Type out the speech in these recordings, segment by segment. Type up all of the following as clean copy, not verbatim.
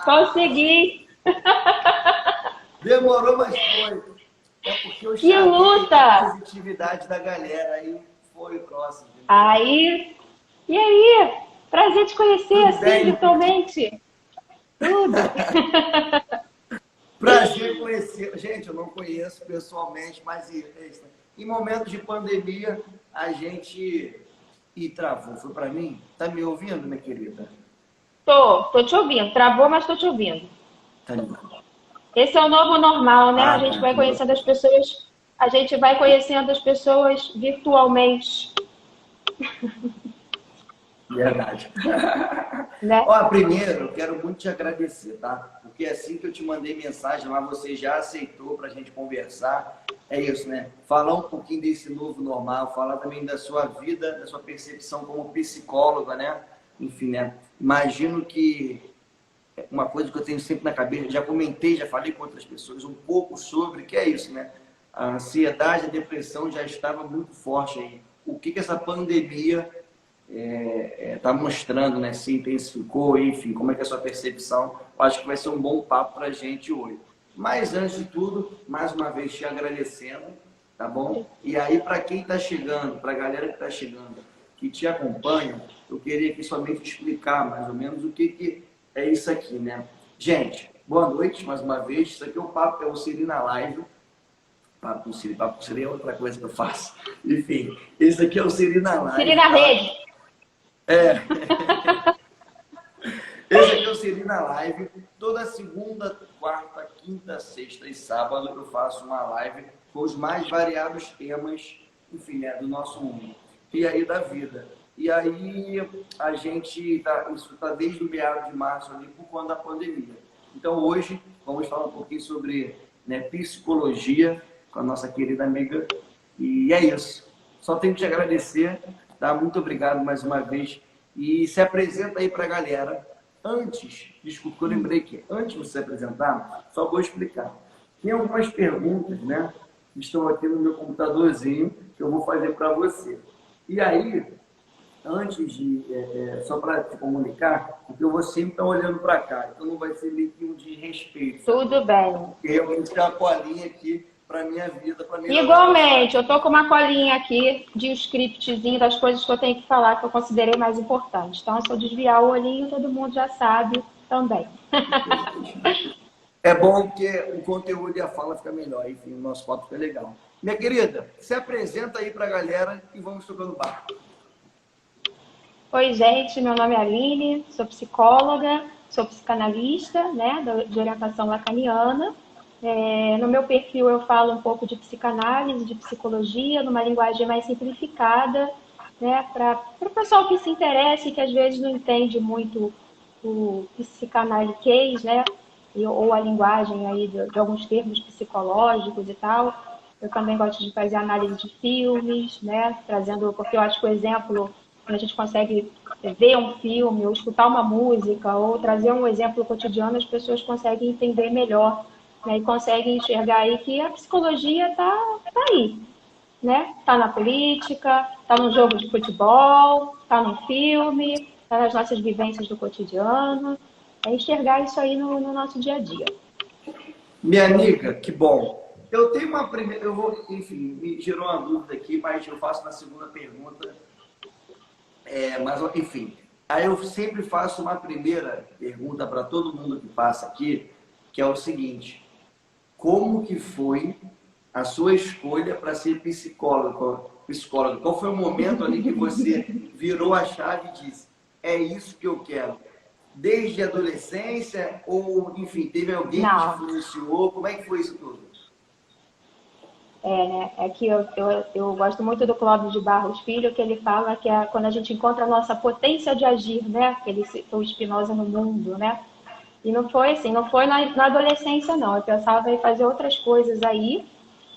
Consegui! Demorou, mas foi. É porque eu Que chamei a luta! positividade da galera, aí foi o próximo. Entendeu? Aí, e aí? Prazer te conhecer Tudo assim, bem? virtualmente. Tudo. Prazer conhecer. Gente, eu não conheço pessoalmente, mas em momentos de pandemia, a gente. E travou, foi para mim? Tá me ouvindo, minha querida? Tô te ouvindo. Travou, mas tô te ouvindo. Tá me... Esse é o novo normal, né? A Ah, gente tá. vai conhecendo as pessoas, a gente vai conhecendo as pessoas virtualmente, Verdade. né? Ó, primeiro, eu quero muito te agradecer, tá? Porque assim que eu te mandei mensagem lá, você já aceitou para a gente conversar. É isso, né? Falar um pouquinho desse novo normal, falar também da sua vida, da sua percepção como psicóloga, né? Enfim, né? Imagino que uma coisa que eu tenho sempre na cabeça, já comentei, já falei com outras pessoas um pouco sobre, que é isso, né? A ansiedade, a depressão já estava muito forte aí. O que essa pandemia está mostrando, né? Se intensificou, enfim, como é que é a sua percepção? Eu acho que vai ser um bom papo para a gente hoje. Mas antes de tudo, mais uma vez te agradecendo, tá bom? E aí, para quem está chegando, para a galera que está chegando, que te acompanha, eu queria aqui somente explicar mais ou menos o que é isso aqui, né? Gente, boa noite mais uma vez. Isso aqui é o Papo é o Siri na Live. Papo com Siri é outra coisa que eu faço. Enfim, esse aqui é o Siri na Siri Live, na tá? rede. É, esse aqui é o Siri na Live. Toda segunda, quarta, quinta, sexta e sábado eu faço uma live com os mais variados temas, enfim, né, do nosso mundo e aí da vida. E aí a gente isso está desde o meado de março ali por conta da pandemia. Então hoje vamos falar um pouquinho sobre, né, psicologia com a nossa querida amiga. E é isso. Só tenho que te agradecer, tá? Muito obrigado mais uma vez. E se apresenta aí para a galera. Antes, desculpa, eu lembrei que antes de você se apresentar, só vou explicar. Tem algumas perguntas, né? Que estão aqui no meu computadorzinho que eu vou fazer para você. E aí, antes de, só para te comunicar, porque eu vou sempre estar olhando para cá, então não vai ser meio que um desrespeito, Tudo sacou? bem. Porque realmente tem uma colinha aqui para minha vida, para melhorar a nossa Igualmente, eu tô vida. com uma colinha aqui de um scriptzinho das coisas que eu tenho que falar que eu considerei mais importantes. Então, se eu desviar o olhinho, todo mundo já sabe também. É bom que o conteúdo e a fala fica melhor, enfim, o nosso papo fica legal. Minha querida, se apresenta aí para a galera e vamos tocando barco. Oi, gente, meu nome é Aline, sou psicóloga, sou psicanalista, né, de orientação lacaniana. No meu perfil eu falo um pouco de psicanálise, de psicologia, numa linguagem mais simplificada, né, para o pessoal que se interessa e que às vezes não entende muito o psicanaliquez, né, ou a linguagem aí de alguns termos psicológicos e tal. Eu também gosto de fazer análise de filmes, né, trazendo, porque eu acho que o exemplo, quando a gente consegue ver um filme, ou escutar uma música, ou trazer um exemplo cotidiano, as pessoas conseguem entender melhor, né, e conseguem enxergar aí que a psicologia tá aí, né? Tá na política, tá no jogo de futebol, tá no filme, tá nas nossas vivências do cotidiano. É enxergar isso aí no nosso dia a dia. Minha amiga, que bom. Eu tenho uma primeira, eu vou, enfim, me gerou uma dúvida aqui, mas eu faço na segunda pergunta. Mas, enfim, aí eu sempre faço uma primeira pergunta para todo mundo que passa aqui, que é o seguinte: como que foi a sua escolha para ser psicólogo? Psicólogo? Qual foi o momento ali que você virou a chave e disse: é isso que eu quero? Desde a adolescência ou, enfim, teve alguém que te Não, influenciou? Como é que foi isso tudo? né? É que eu gosto muito do Clóvis de Barros Filho, que ele fala que é quando a gente encontra a nossa potência de agir, né? Que ele citou Spinoza no mundo, né? E não foi assim, não foi na adolescência, não. Eu pensava em fazer outras coisas aí.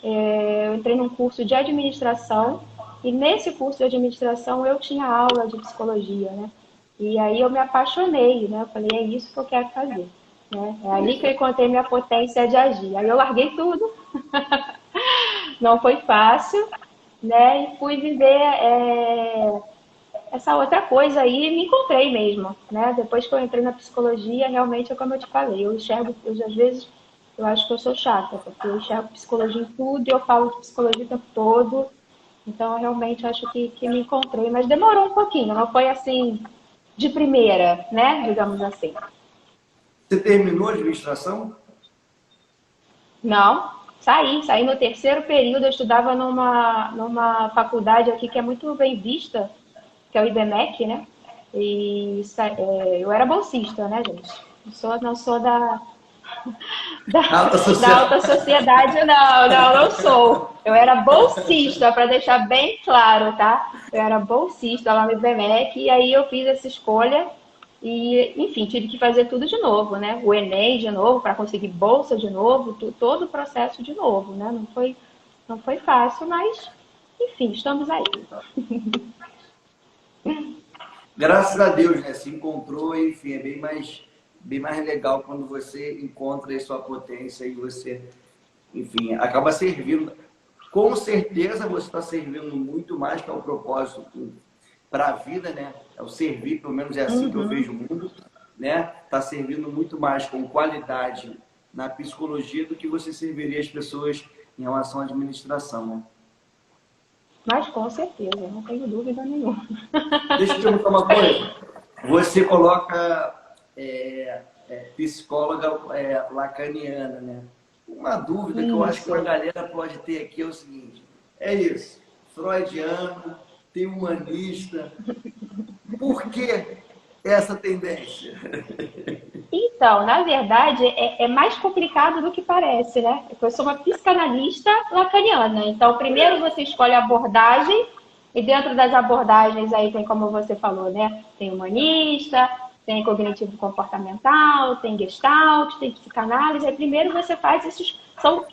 Eu entrei num curso de administração e nesse curso de administração eu tinha aula de psicologia, né? E aí eu me apaixonei, né? Eu falei, é isso que eu quero fazer, né? É ali que eu encontrei minha potência de agir. Aí eu larguei tudo, não foi fácil, né? E fui viver essa outra coisa aí, me encontrei mesmo, né? Depois que eu entrei na psicologia, realmente é como eu te falei, eu enxergo, às vezes, eu acho que eu sou chata, porque eu enxergo psicologia em tudo e eu falo de psicologia o tempo todo, então eu realmente acho que me encontrei, mas demorou um pouquinho, não foi assim, de primeira, né? Digamos assim. Você terminou a administração? Não, saí no terceiro período, eu estudava numa faculdade aqui que é muito bem vista, que é o IBMEC, né? E eu era bolsista, né, gente? Não sou da, Alta da alta sociedade. sociedade, não sou. Eu era bolsista, para deixar bem claro, tá? Eu era bolsista lá no IBMEC, e aí eu fiz essa escolha e, enfim, tive que fazer tudo de novo, né? O Enem de novo, para conseguir bolsa de novo, todo o processo de novo, né? Não foi fácil, mas, enfim, estamos aí. Graças a Deus, né? Se encontrou, enfim, é bem mais legal quando você encontra a sua potência e você, enfim, acaba servindo. Com certeza você está servindo muito mais, que é o propósito para a vida, né? É o servir, pelo menos é assim que eu Uhum. vejo o mundo, né? Está servindo muito mais com qualidade na psicologia do que você serviria as pessoas em relação à administração, né? Mas com certeza, não tenho dúvida nenhuma. Deixa eu te perguntar uma coisa. Você coloca psicóloga lacaniana, né? Uma dúvida que eu acho que uma Isso. galera pode ter aqui é o seguinte: é isso, freudiano, tem humanista, por que essa tendência? Então, na verdade, é mais complicado do que parece, né? Porque eu sou uma psicanalista lacaniana. Então, primeiro você escolhe a abordagem, e dentro das abordagens aí tem, como você falou, né? Tem humanista, tem cognitivo comportamental, tem gestalt, tem psicanálise. Aí primeiro você faz esses. São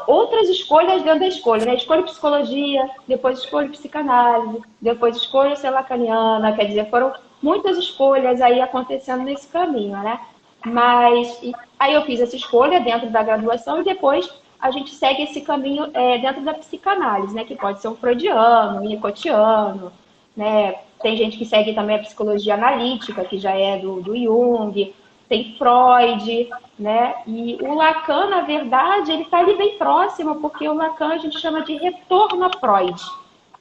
outras escolhas dentro da escolha, né? Escolho psicologia, depois escolho psicanálise, depois escolho ser lacaniana, quer dizer, foram muitas escolhas aí acontecendo nesse caminho, né? Mas aí eu fiz essa escolha dentro da graduação e depois a gente segue esse caminho dentro da psicanálise, né? Que pode ser um freudiano, um winnicottiano, né? Tem gente que segue também a psicologia analítica, que já é do Jung, tem Freud, né? E o Lacan, na verdade, ele está ali bem próximo, porque o Lacan a gente chama de retorno a Freud,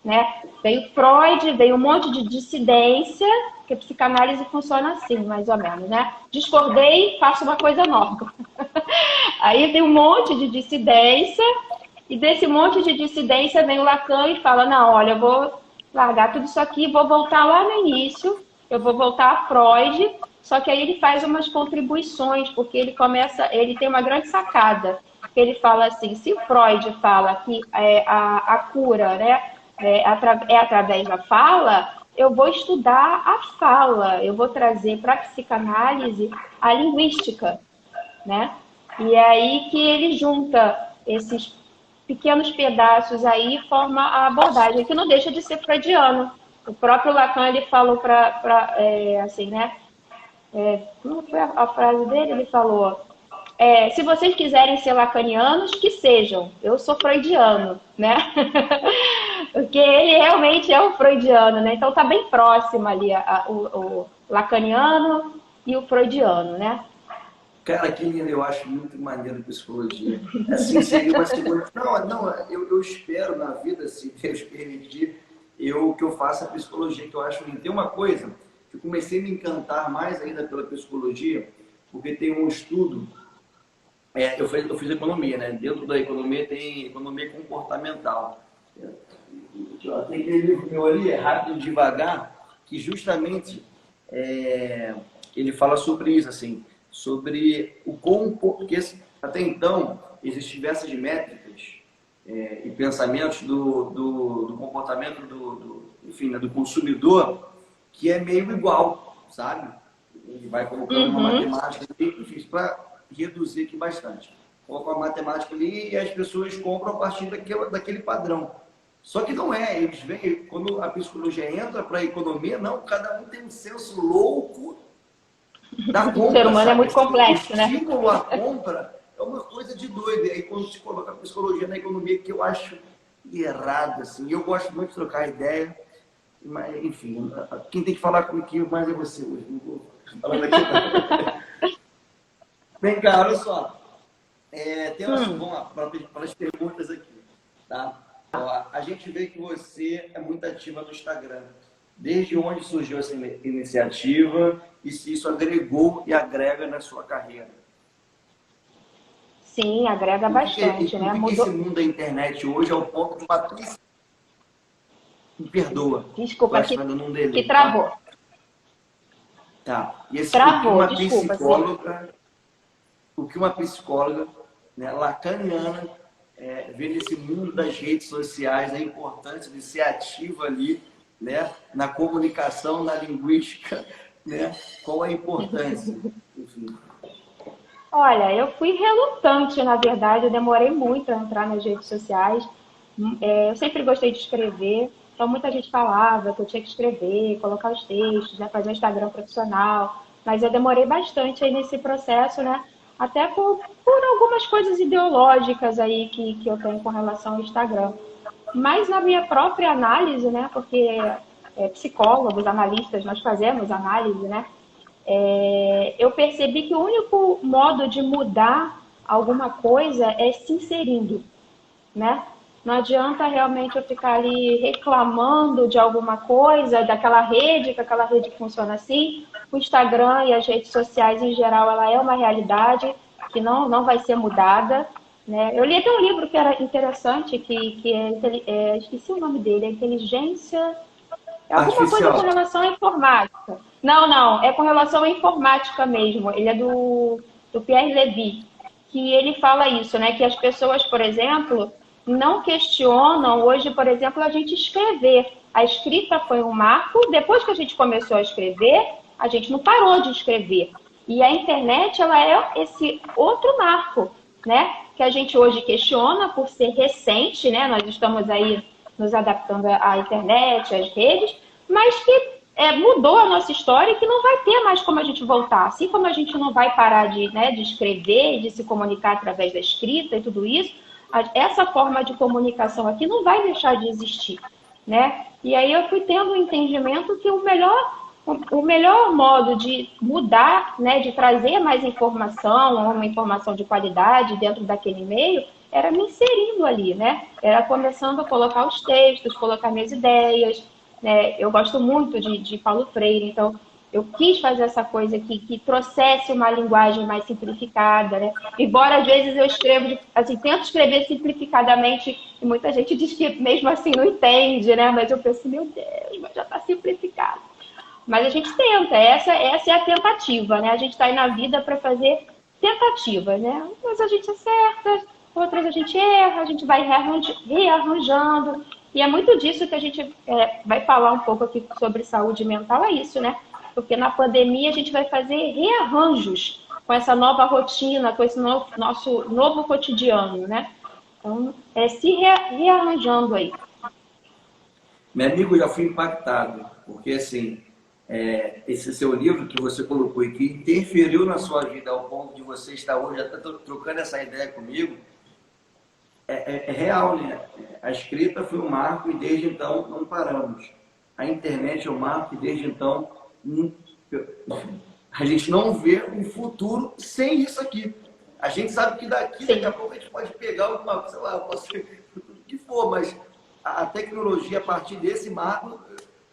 né? Veio Freud, veio um monte de dissidência, que a psicanálise funciona assim, mais ou menos, né? Discordei, faço uma coisa nova. Aí tem um monte de dissidência, e desse monte de dissidência vem o Lacan e fala, não, olha, eu vou largar tudo isso aqui, vou voltar lá no início, eu vou voltar a Freud, só que aí ele faz umas contribuições, porque ele tem uma grande sacada, que ele fala assim, se Freud fala que a cura, né, é através da fala, eu vou estudar a fala, eu vou trazer para a psicanálise a linguística, né? E é aí que ele junta esses pequenos pedaços aí e forma a abordagem, que não deixa de ser freudiano. O próprio Lacan, ele falou assim, né? Como foi a frase dele? Ele falou, se vocês quiserem ser lacanianos, que sejam. Eu sou freudiano, né? Porque ele realmente é um freudiano, né? Então tá bem próximo ali o lacaniano e o freudiano, né? Cara, que lindo, eu acho muito maneiro psicologia. Assim, seria uma segunda. Não, não, eu espero na vida, se Deus permitir, que eu faça a psicologia, que eu acho lindo. Tem uma coisa que eu comecei a me encantar mais ainda pela psicologia, porque tem um estudo. Eu fiz economia, né? Dentro da economia tem economia comportamental. Tem aquele livro meu ali, Rápido e Devagar, que justamente ele fala sobre isso, assim, sobre o porque até então existem diversas métricas e pensamentos do comportamento enfim, né, do consumidor que é meio igual, sabe? Ele vai colocando uma Uhum. matemática ali, para reduzir aqui bastante. Coloca uma matemática ali e as pessoas compram a partir daquele padrão. Só que não é, eles veem, quando a psicologia entra para a economia, não, cada um tem um senso louco da O ser compra, humano é sabe? muito Assim, o complexo, né? estímulo à compra é uma coisa de doido. E aí quando se coloca a psicologia na economia, que eu acho errado, assim, eu gosto muito de trocar ideia, Mas, enfim, quem tem que falar comigo mais é você hoje. Não vou falar daqui não. Vem cá, olha só. Vamos lá, para as perguntas aqui. Tá? Ó, a gente vê que você é muito ativa no Instagram. Desde onde surgiu essa iniciativa e se isso agregou e agrega na sua carreira? Sim, agrega bastante, né? Por que esse mundo da internet hoje é o ponto de Patrícia? Me perdoa. Desculpa, Tá dando um delay, que travou. Tá. E esse, Travou, desculpa. O que uma psicóloga, né, lacaniana, vê nesse mundo das redes sociais, a importância de ser ativa ali, né, na comunicação, na linguística, né? Qual a importância? Enfim. Olha, eu fui relutante, na verdade, eu demorei muito a entrar nas redes sociais. Eu sempre gostei de escrever, então muita gente falava que eu tinha que escrever, colocar os textos, né, fazer um Instagram profissional, mas eu demorei bastante aí nesse processo, né? Até por algumas coisas ideológicas aí que eu tenho com relação ao Instagram. Mas na minha própria análise, né? Porque psicólogos, analistas, nós fazemos análise, né? Eu percebi que o único modo de mudar alguma coisa é se inserindo, né? Não adianta realmente eu ficar ali reclamando de alguma coisa, daquela rede, que aquela rede funciona assim. O Instagram e as redes sociais em geral, ela é uma realidade que não vai ser mudada, né? Eu li até um livro que era interessante, esqueci o nome dele, é Inteligência... É alguma coisa com Artificial. relação à informática. Não, é com relação à informática mesmo. Ele é do Pierre Levy, que ele fala isso, né? Que as pessoas, por exemplo, não questionam hoje, por exemplo, a gente escrever. A escrita foi um marco. Depois que a gente começou a escrever, a gente não parou de escrever. E a internet, ela é esse outro marco, né? Que a gente hoje questiona por ser recente, né? Nós estamos aí nos adaptando à internet, às redes, mas que mudou a nossa história e que não vai ter mais como a gente voltar. Assim como a gente não vai parar de escrever, de se comunicar através da escrita e tudo isso, essa forma de comunicação aqui não vai deixar de existir, né? E aí eu fui tendo o entendimento que o melhor modo de mudar, né, de trazer mais informação, uma informação de qualidade dentro daquele meio, era me inserindo ali, né? Era começando a colocar os textos, colocar minhas ideias, né? Eu gosto muito de Paulo Freire, então eu quis fazer essa coisa que trouxesse uma linguagem mais simplificada, né? Embora às vezes eu escrevo, assim, tento escrever simplificadamente e muita gente diz que mesmo assim não entende, né? Mas eu penso, meu Deus, mas já está simplificado. Mas a gente tenta, essa é a tentativa, né? A gente está aí na vida para fazer tentativas, né? Umas a gente acerta, outras a gente erra, a gente vai rearranjando. E é muito disso que a gente vai falar um pouco aqui sobre saúde mental, é isso, né? Porque na pandemia a gente vai fazer rearranjos com essa nova rotina, com esse nosso novo cotidiano, né? Então, se rearranjando aí. Meu amigo, eu já fui impactado, porque assim, esse seu livro que você colocou e que interferiu na sua vida ao ponto de você estar hoje até trocando essa ideia comigo, é real, né? A escrita foi um marco e desde então não paramos. A internet é um marco e desde então a gente não vê um futuro sem isso aqui. A gente sabe que daqui a pouco a gente pode pegar alguma, sei lá, o que for, mas a tecnologia, a partir desse marco,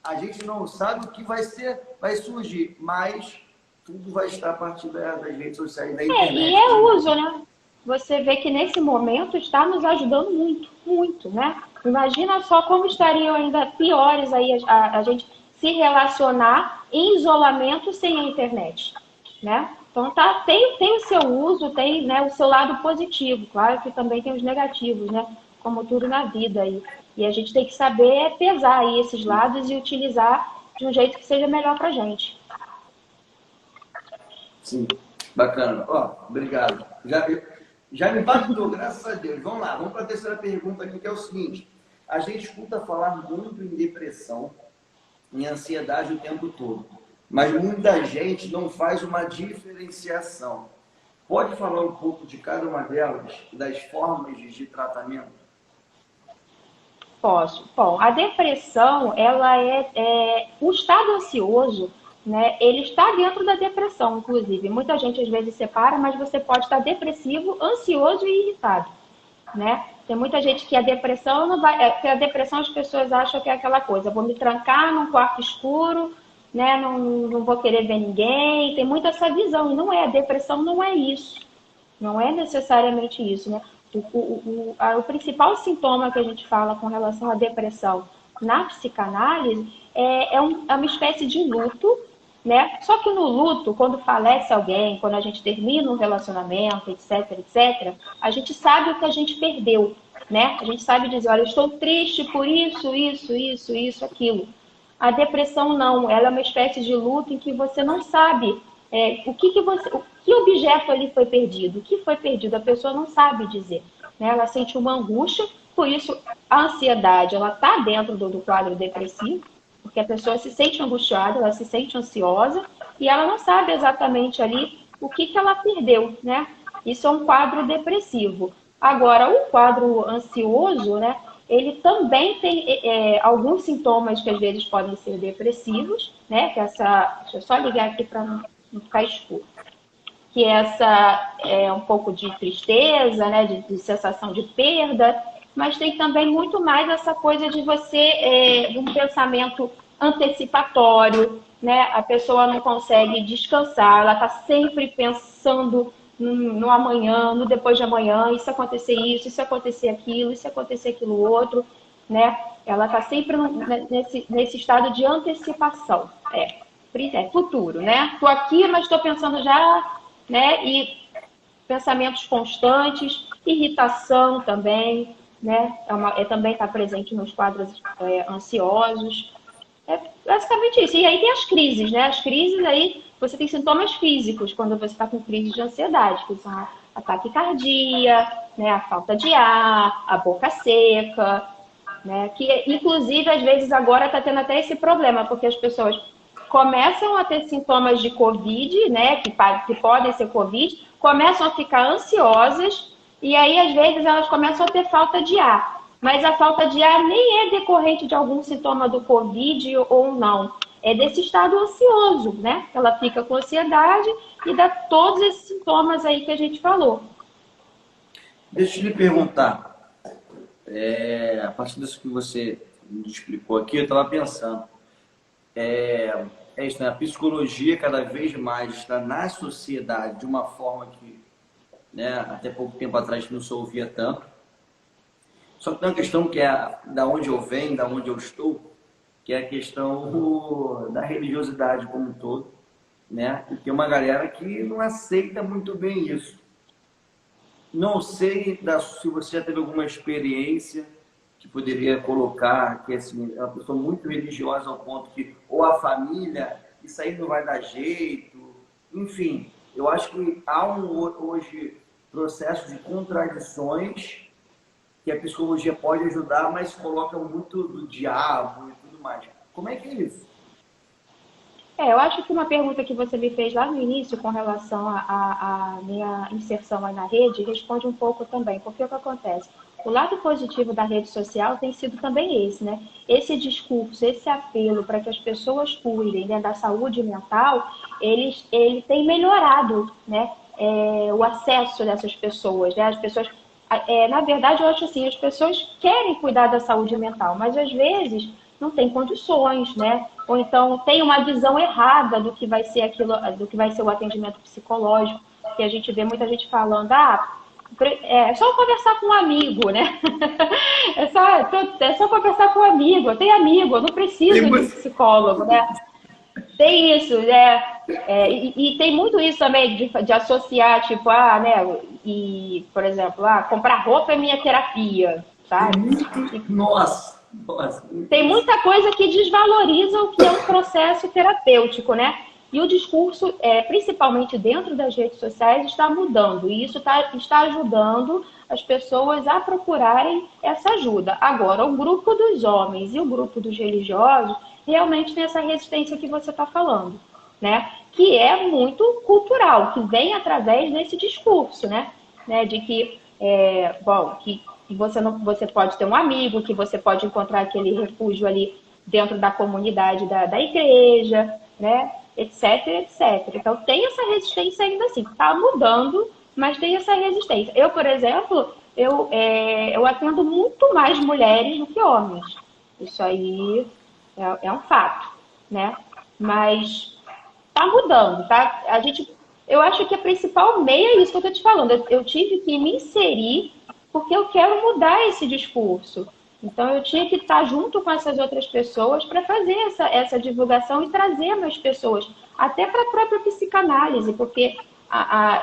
a gente não sabe o que vai surgir, mas tudo vai estar a partir das redes sociais, da internet. E é uso, né? Você vê que nesse momento está nos ajudando muito, muito, né? Imagina só como estariam ainda piores aí a gente se relacionar em isolamento sem a internet, né? Então tem o seu uso, tem, né, o seu lado positivo, claro que também tem os negativos, né? Como tudo na vida aí. E a gente tem que saber pesar aí esses lados e utilizar de um jeito que seja melhor pra gente. Sim, bacana. Obrigado. Já me impactou, graças a Deus. Vamos lá, vamos para a terceira pergunta aqui, que é o seguinte. A gente escuta falar muito em depressão, em ansiedade o tempo todo, mas muita gente não faz uma diferenciação. Pode falar um pouco de cada uma delas, das formas de tratamento? Posso. Bom, a depressão, ela o estado ansioso, né? Ele está dentro da depressão, inclusive. Muita gente às vezes separa, mas você pode estar depressivo, ansioso e irritado, né? Tem muita gente que a depressão não vai, que a depressão as pessoas acham que é aquela coisa, vou me trancar num quarto escuro, né? Não vou querer ver ninguém. Tem muito essa visão e não é. A depressão não é isso. Não é necessariamente isso, né? O principal sintoma que a gente fala com relação à depressão na psicanálise é uma espécie de luto, né? Só que no luto, quando falece alguém, quando a gente termina um relacionamento, etc, etc, a gente sabe o que a gente perdeu, né? A gente sabe dizer, olha, eu estou triste por isso, aquilo. A depressão não, ela é uma espécie de luto em que você não sabe o que objeto ali foi perdido, o que foi perdido, a pessoa não sabe dizer, né? Ela sente uma angústia, por isso a ansiedade, ela está dentro do quadro depressivo, porque a pessoa se sente angustiada, ela se sente ansiosa e ela não sabe exatamente ali o que ela perdeu, né? Isso é um quadro depressivo. Agora, o quadro ansioso, né? Ele também tem alguns sintomas que às vezes podem ser depressivos, né? Deixa eu só ligar aqui para não ficar escuro. Que essa é um pouco de tristeza, né? De sensação de perda, mas tem também muito mais essa coisa de você, de um pensamento antecipatório, né? A pessoa não consegue descansar, ela está sempre pensando no amanhã, no depois de amanhã, isso acontecer isso acontecer aquilo, isso acontecer aquilo outro, né? Ela está sempre nesse estado de antecipação, futuro, né? Estou aqui, mas estou pensando já, né? E pensamentos constantes, irritação também, né? Também está presente nos quadros ansiosos. É basicamente isso. E aí tem as crises, né? As crises aí, você tem sintomas físicos quando você está com crise de ansiedade, que são a taquicardia, né? A falta de ar, a boca seca, né? Que, inclusive, às vezes agora está tendo até esse problema, porque as pessoas começam a ter sintomas de Covid, né? Que podem ser Covid, começam a ficar ansiosas e aí, às vezes, elas começam a ter falta de ar. Mas a falta de ar nem é decorrente de algum sintoma do Covid ou não. É desse estado ansioso, né? Ela fica com ansiedade e dá todos esses sintomas aí que a gente falou. Deixa eu lhe perguntar, a partir disso que você me explicou aqui, eu estava pensando, isso, né? A psicologia cada vez mais está na sociedade de uma forma que, né, até pouco tempo atrás não se ouvia tanto. Só que tem uma questão que é da onde eu venho, da onde eu estou, que é a questão da religiosidade como um todo, né? E tem uma galera que não aceita muito bem isso. Não sei se você já teve alguma experiência que poderia colocar que assim, é uma pessoa muito religiosa ao ponto que ou a família, isso aí não vai dar jeito, enfim, eu acho que há hoje processo de contradições que a psicologia pode ajudar, mas coloca muito do diabo e tudo mais. Como é que é isso? Eu acho que uma pergunta que você me fez lá no início com relação à minha inserção aí na rede responde um pouco também, porque o que acontece? O lado positivo da rede social tem sido também esse, né? Esse discurso, esse apelo para que as pessoas cuidem, né, da saúde mental, ele tem melhorado, né, o acesso dessas pessoas, né? As pessoas na verdade, eu acho assim, as pessoas querem cuidar da saúde mental, mas às vezes não tem condições, né? Ou então tem uma visão errada do que vai ser aquilo, do que vai ser o atendimento psicológico, que a gente vê muita gente falando, é só conversar com um amigo, né? É só conversar com um amigo, eu tenho amigo, eu não preciso de psicólogo, né? Tem isso, né? E tem muito isso também de associar, tipo, né? E, por exemplo, comprar roupa é minha terapia, sabe? Nossa! Tem muita coisa que desvaloriza o que é um processo terapêutico, né? E o discurso, principalmente dentro das redes sociais, está mudando. E isso está ajudando as pessoas a procurarem essa ajuda. Agora, o grupo dos homens e o grupo dos religiosos realmente tem essa resistência que você está falando, né? Que é muito cultural, que vem através desse discurso, né? De que, você não, você pode ter um amigo, que você pode encontrar aquele refúgio ali dentro da comunidade da igreja, né? Etc, etc. Então tem essa resistência ainda assim. Está mudando, mas tem essa resistência. Eu, por exemplo, eu atendo muito mais mulheres do que homens. Isso aí é um fato, né? Mas tá mudando, tá? Eu acho que a principal meia é isso que eu tô te falando. Eu tive que me inserir porque eu quero mudar esse discurso. Então eu tinha que estar junto com essas outras pessoas para fazer essa divulgação e trazer mais pessoas, até para a própria psicanálise, porque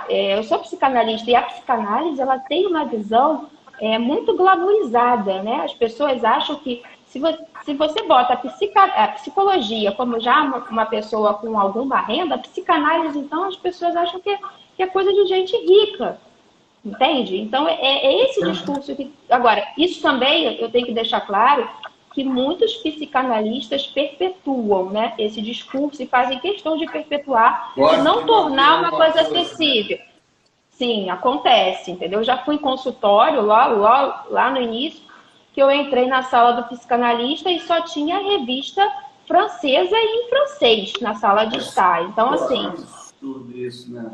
eu sou psicanalista e a psicanálise ela tem uma visão muito glamourizada, né? As pessoas acham que se você bota a psicologia como já uma pessoa com alguma renda, a psicanálise, então, as pessoas acham que é coisa de gente rica, entende? Então, é esse discurso que... Agora, isso também, eu tenho que deixar claro, que muitos psicanalistas perpetuam, né, esse discurso e fazem questão de perpetuar e Gosto não de manter tornar uma alguma coisa coisa, né? acessível. Sim, acontece, entendeu? Eu já fui em consultório lá no início, que eu entrei na sala do psicanalista e só tinha revista francesa e em francês na sala de estar. Então, Pô, é um assim, absurdo isso, né?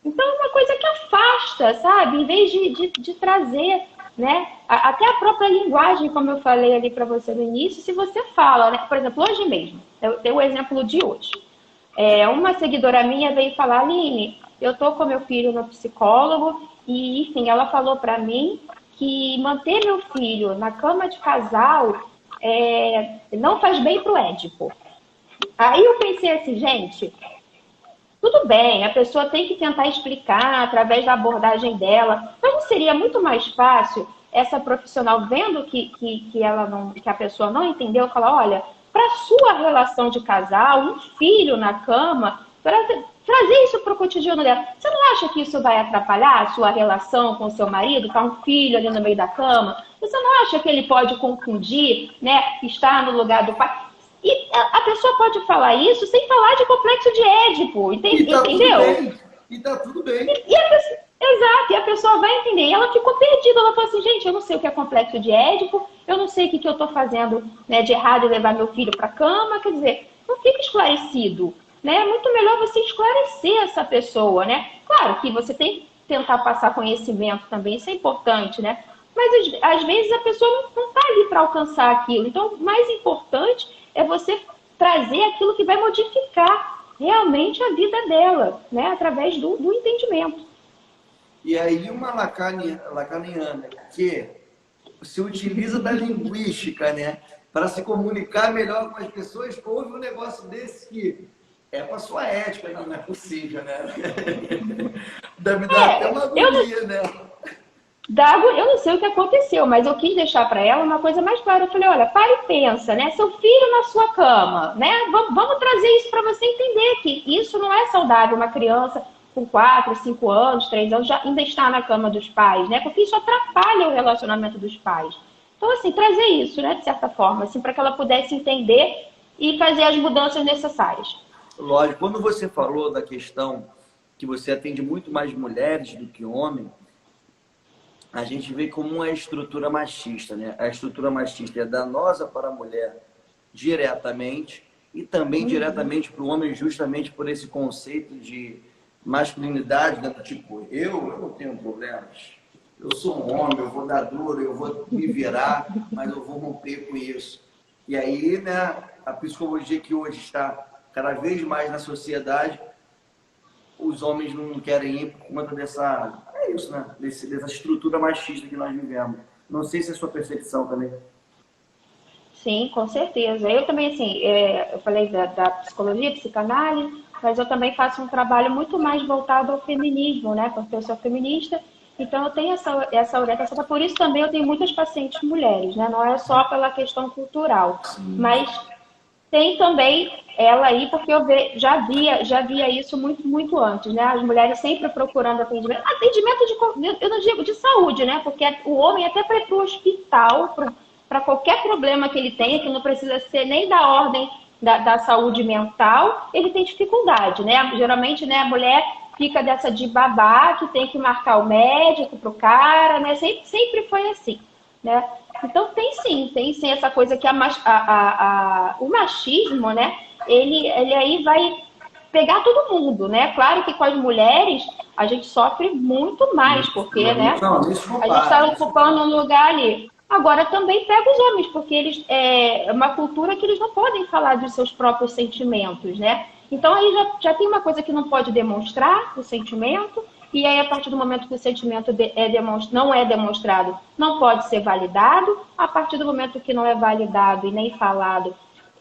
então é uma coisa que afasta, sabe? Em vez de trazer, né? Até a própria linguagem, como eu falei ali para você no início, se você fala, né? Por exemplo, hoje mesmo, eu dei o exemplo de hoje. Uma seguidora minha veio falar, Aline, eu tô com meu filho no psicólogo e, enfim, ela falou para mim que manter meu filho na cama de casal não faz bem pro Édipo. Aí eu pensei assim, gente, tudo bem, a pessoa tem que tentar explicar através da abordagem dela, mas não seria muito mais fácil essa profissional vendo que a pessoa não entendeu, falar, olha, para sua relação de casal, um filho na cama, trazer isso para o cotidiano dela. Você não acha que isso vai atrapalhar a sua relação com o seu marido, tá um filho ali no meio da cama? Você não acha que ele pode confundir, né, estar no lugar do pai? E a pessoa pode falar isso sem falar de complexo de Édipo, E tá tudo entendeu? bem. E tá tudo bem. Exato, e a pessoa vai entender. E ela ficou perdida, ela falou assim, gente, eu não sei o que é complexo de Édipo, eu não sei o que eu estou fazendo, né, de errado em levar meu filho para a cama, quer dizer, não fica esclarecido, né? É muito melhor você esclarecer essa pessoa, né? Claro que você tem que tentar passar conhecimento também, isso é importante, né? Mas às vezes a pessoa não está ali para alcançar aquilo. Então, o mais importante é você trazer aquilo que vai modificar realmente a vida dela, né? Através do entendimento. E aí uma lacaniana que se utiliza da linguística, né, para se comunicar melhor com as pessoas, houve um negócio desse que é para sua ética, não é possível, né? Deve dar até uma agonia, né? Eu não sei o que aconteceu, mas eu quis deixar para ela uma coisa mais clara. Eu falei, olha, para e pensa, né? Seu filho na sua cama, né? Vamos trazer isso para você entender que isso não é saudável. Uma criança com 4, 5 anos, 3 anos, já ainda está na cama dos pais, né? Porque isso atrapalha o relacionamento dos pais. Então, assim, trazer isso, né? De certa forma, assim, para que ela pudesse entender e fazer as mudanças necessárias. Lógico, quando você falou da questão que você atende muito mais mulheres do que homens, a gente vê como uma estrutura machista, né? A estrutura machista é danosa para a mulher diretamente e também diretamente para o homem, justamente por esse conceito de masculinidade, né? Tipo, eu não tenho problemas. Eu sou um homem, eu vou dar duro, eu vou me virar, mas eu vou romper com isso. E aí, né, a psicologia que hoje está cada vez mais na sociedade, os homens não querem ir por conta dessa, é isso, né? Dessa estrutura machista que nós vivemos. Não sei se é a sua percepção também. Sim, com certeza. Eu também, assim, eu falei da psicologia, psicanálise, mas eu também faço um trabalho muito mais voltado ao feminismo, né? Porque eu sou feminista, então eu tenho essa orientação. Por isso também eu tenho muitas pacientes mulheres, né? Não é só pela questão cultural, mas tem também ela aí, porque já via isso muito, muito antes, né? As mulheres sempre procurando atendimento. Eu não digo de saúde, né? Porque o homem até para ir para o hospital, para qualquer problema que ele tenha, que não precisa ser nem da ordem da saúde mental, ele tem dificuldade, né? Geralmente, né, a mulher fica dessa de babá, que tem que marcar o médico pro cara, né? Sempre foi assim, né? Então tem sim essa coisa que o machismo, né? Ele aí vai pegar todo mundo, né? Claro que com as mulheres a gente sofre muito mais, porque, né? Não, isso A gente está compara. ocupando um lugar ali. Agora também pega os homens, porque eles é uma cultura que eles não podem falar dos seus próprios sentimentos, né? Então aí já tem uma coisa que não pode demonstrar o sentimento, e aí a partir do momento que o sentimento não é demonstrado, não pode ser validado, a partir do momento que não é validado e nem falado,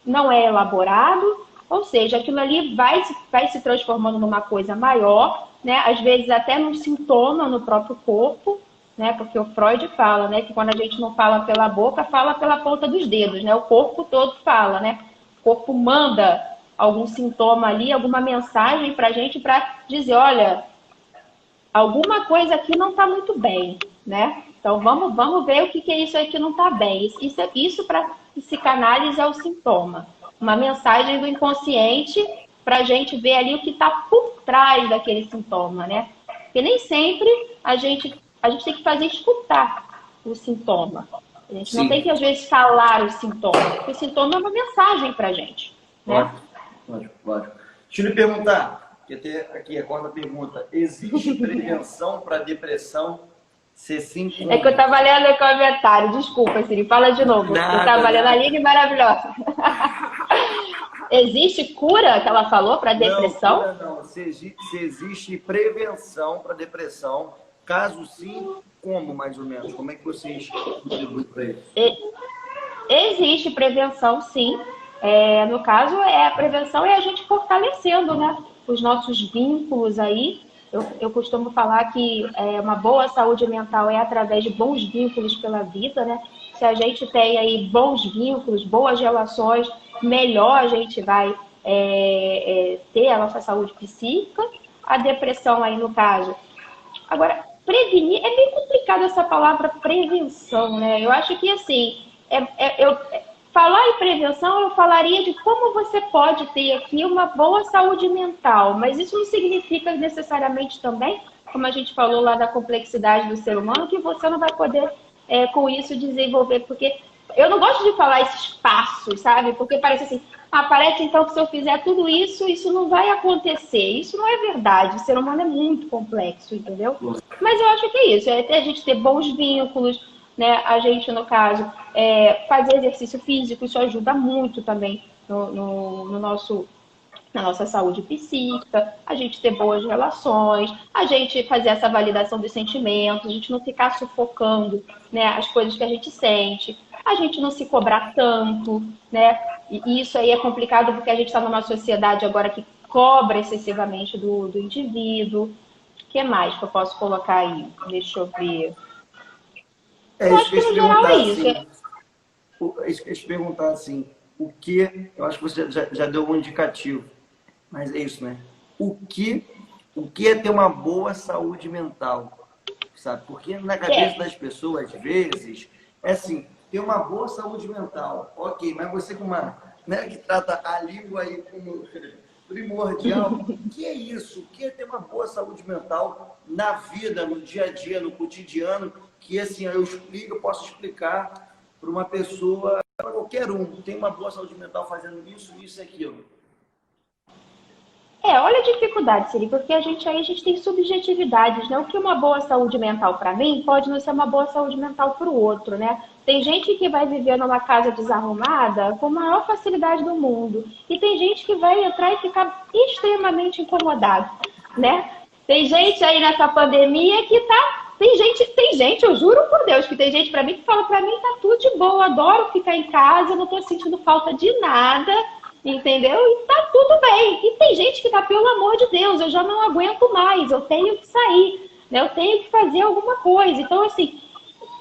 não é elaborado, ou seja, aquilo ali vai se transformando numa coisa maior, né? Às vezes até num sintoma no próprio corpo, né? Porque o Freud fala, né, que quando a gente não fala pela boca, fala pela ponta dos dedos, né? O corpo todo fala, né? O corpo manda algum sintoma ali, alguma mensagem para a gente para dizer, olha, alguma coisa aqui não está muito bem, né? Então vamos ver o que é isso aí que não está bem. Isso para psicanálise é o sintoma. Uma mensagem do inconsciente para a gente ver ali o que está por trás daquele sintoma, né? Porque nem sempre a gente tem que fazer escutar o sintoma. A gente não tem Sim. que, às vezes, calar o sintoma. Porque o sintoma é uma mensagem para a gente, né? Lógico. Deixa eu lhe perguntar, que até aqui a quarta pergunta. Existe prevenção para depressão? Se sim, como? É que eu estava lendo o comentário. Desculpa, Siri. Fala de novo. Eu estava lendo a Aline maravilhosa. Existe cura, que ela falou, para depressão? Não, cura não. Se existe prevenção para depressão, caso sim, como mais ou menos? Como é que vocês contribuem para isso? Existe prevenção, sim. No caso, a prevenção é a gente fortalecendo, né, os nossos vínculos aí. Eu costumo falar que uma boa saúde mental é através de bons vínculos pela vida, né? Se a gente tem aí bons vínculos, boas relações, melhor a gente vai ter a nossa saúde psíquica. A depressão aí, no caso. Agora, prevenir, é bem complicado essa palavra prevenção, né? Eu acho que, assim, falar em prevenção, eu falaria de como você pode ter aqui uma boa saúde mental, mas isso não significa necessariamente também, como a gente falou lá da complexidade do ser humano, que você não vai poder, com isso, desenvolver, porque eu não gosto de falar esses passos, sabe? Porque parece assim, parece então que se eu fizer tudo isso, isso não vai acontecer. Isso não é verdade, o ser humano é muito complexo, entendeu? Mas eu acho que é isso, é até a gente ter bons vínculos, né? A gente, no caso, fazer exercício físico, isso ajuda muito também no nosso, na nossa saúde psíquica, a gente ter boas relações, a gente fazer essa validação dos sentimentos, a gente não ficar sufocando, né, as coisas que a gente sente, a gente não se cobrar tanto, né? E isso aí é complicado porque a gente está numa sociedade agora que cobra excessivamente do indivíduo. O que mais que eu posso colocar aí? Deixa eu ver. É Eu isso acho que eu que ia te no geral perguntar, é isso. assim. É isso que eu ia te perguntar, assim. O que. Eu acho que você já deu um indicativo. Mas é isso, né? O que é ter uma boa saúde mental? Sabe? Porque na cabeça das pessoas, às vezes, é assim, ter uma boa saúde mental. Ok, mas você com uma, né, que trata a língua aí como primordial, o que é isso? O que é ter uma boa saúde mental na vida, no dia a dia, no cotidiano, que assim, eu posso explicar para uma pessoa, para qualquer um, tem uma boa saúde mental fazendo isso, isso e aquilo. Olha a dificuldade, Siri, porque a gente tem subjetividades, né? O que é uma boa saúde mental para mim pode não ser uma boa saúde mental para o outro, né? Tem gente que vai viver numa casa desarrumada com a maior facilidade do mundo. E tem gente que vai entrar e ficar extremamente incomodado, né? Tem gente aí nessa pandemia que tá. Tem gente, eu juro por Deus, que tem gente para mim que fala para mim tá tudo de boa, adoro ficar em casa, não tô sentindo falta de nada. Entendeu? E tá tudo bem. E tem gente que tá, pelo amor de Deus, eu já não aguento mais, eu tenho que sair, né? Eu tenho que fazer alguma coisa. Então, assim,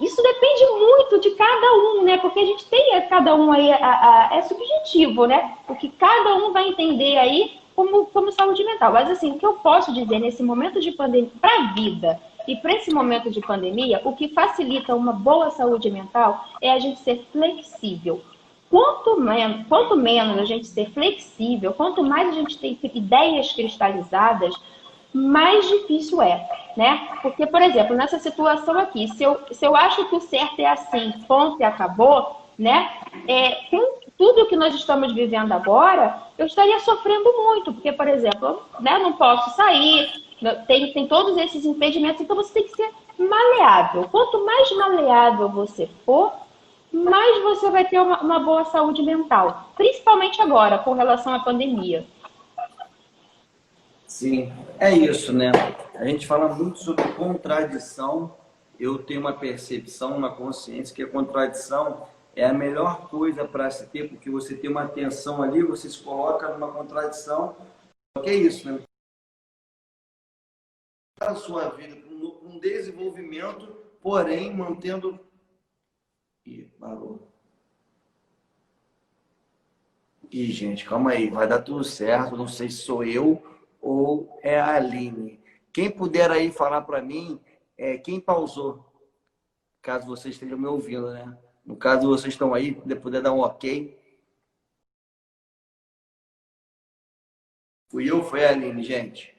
isso depende muito de cada um, né? Porque a gente tem cada um aí, é subjetivo, né? O que cada um vai entender aí como saúde mental. Mas, assim, o que eu posso dizer nesse momento de pandemia, para a vida e para esse momento de pandemia, o que facilita uma boa saúde mental é a gente ser flexível. Quanto menos a gente ser flexível, quanto mais a gente tem ideias cristalizadas, mais difícil é, né? Porque, por exemplo, nessa situação aqui, se eu acho que o certo é assim, ponto e acabou, né? Com tudo que nós estamos vivendo agora, eu estaria sofrendo muito, porque, por exemplo, né, não posso sair, tem todos esses impedimentos, então você tem que ser maleável. Quanto mais maleável você for, mais você vai ter uma boa saúde mental, principalmente agora, com relação à pandemia. Sim, é isso, né? A gente fala muito sobre contradição. Eu tenho uma percepção, uma consciência que a contradição é a melhor coisa para se ter, porque você tem uma tensão ali, você se coloca numa contradição. Que é isso, né? A sua vida com um desenvolvimento, porém mantendo. Ih, parou. Ih, gente, calma aí, vai dar tudo certo. Não sei se sou eu ou é a Aline. Quem puder aí falar para mim, quem pausou, caso vocês estejam me ouvindo, né? No caso, vocês estão aí, puder dar um ok. Fui eu, foi a Aline, gente.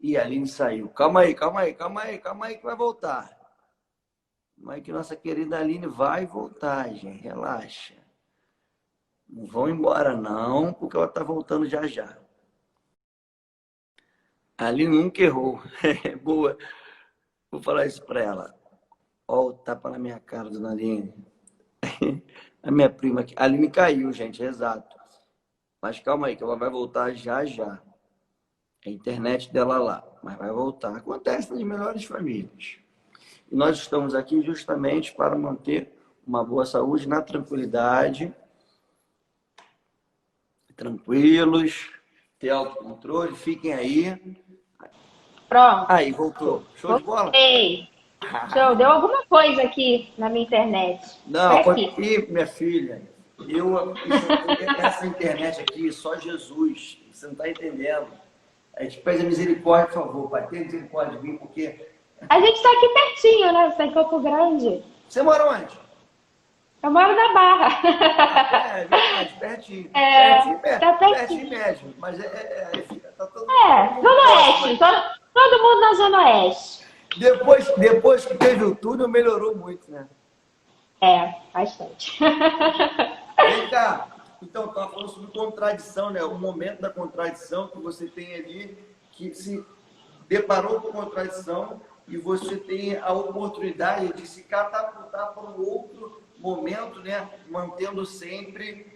E a Aline saiu. Calma aí, calma aí, calma aí, calma aí que vai voltar. Calma aí que nossa querida Aline vai voltar, gente. Relaxa. Não vão embora, não, porque ela tá voltando já já. A Aline nunca errou. Boa. Vou falar isso para ela. Ó, o tapa na minha cara, dona Aline. A minha prima aqui. A Aline caiu, gente, exato. Mas calma aí, que ela vai voltar já já. A internet dela lá, mas vai voltar. Acontece nas melhores famílias. E nós estamos aqui justamente para manter uma boa saúde na tranquilidade, tranquilos, ter autocontrole, fiquem aí. Pronto. Aí, voltou. Show de bola? Voltei. Show. Deu alguma coisa aqui na minha internet. Foi Não, aqui. e minha filha, essa internet aqui, só Jesus, você não está entendendo. A gente pede a misericórdia, por favor, pai, tenha misericórdia de mim, porque... A gente está aqui pertinho, né? Você está em Campo Grande. Você mora onde? Eu moro na Barra. É verdade, pertinho. Tá Pertinho pertinho. mesmo, mas tá todo Zona próximo Oeste. aí. Todo mundo na Zona Oeste. Depois que teve o túnel, melhorou muito, né? Bastante. Vem cá. Então, estava falando sobre contradição, né? O momento da contradição que você tem ali, que se deparou com contradição e você tem a oportunidade de se catapultar para um outro momento, né? Mantendo sempre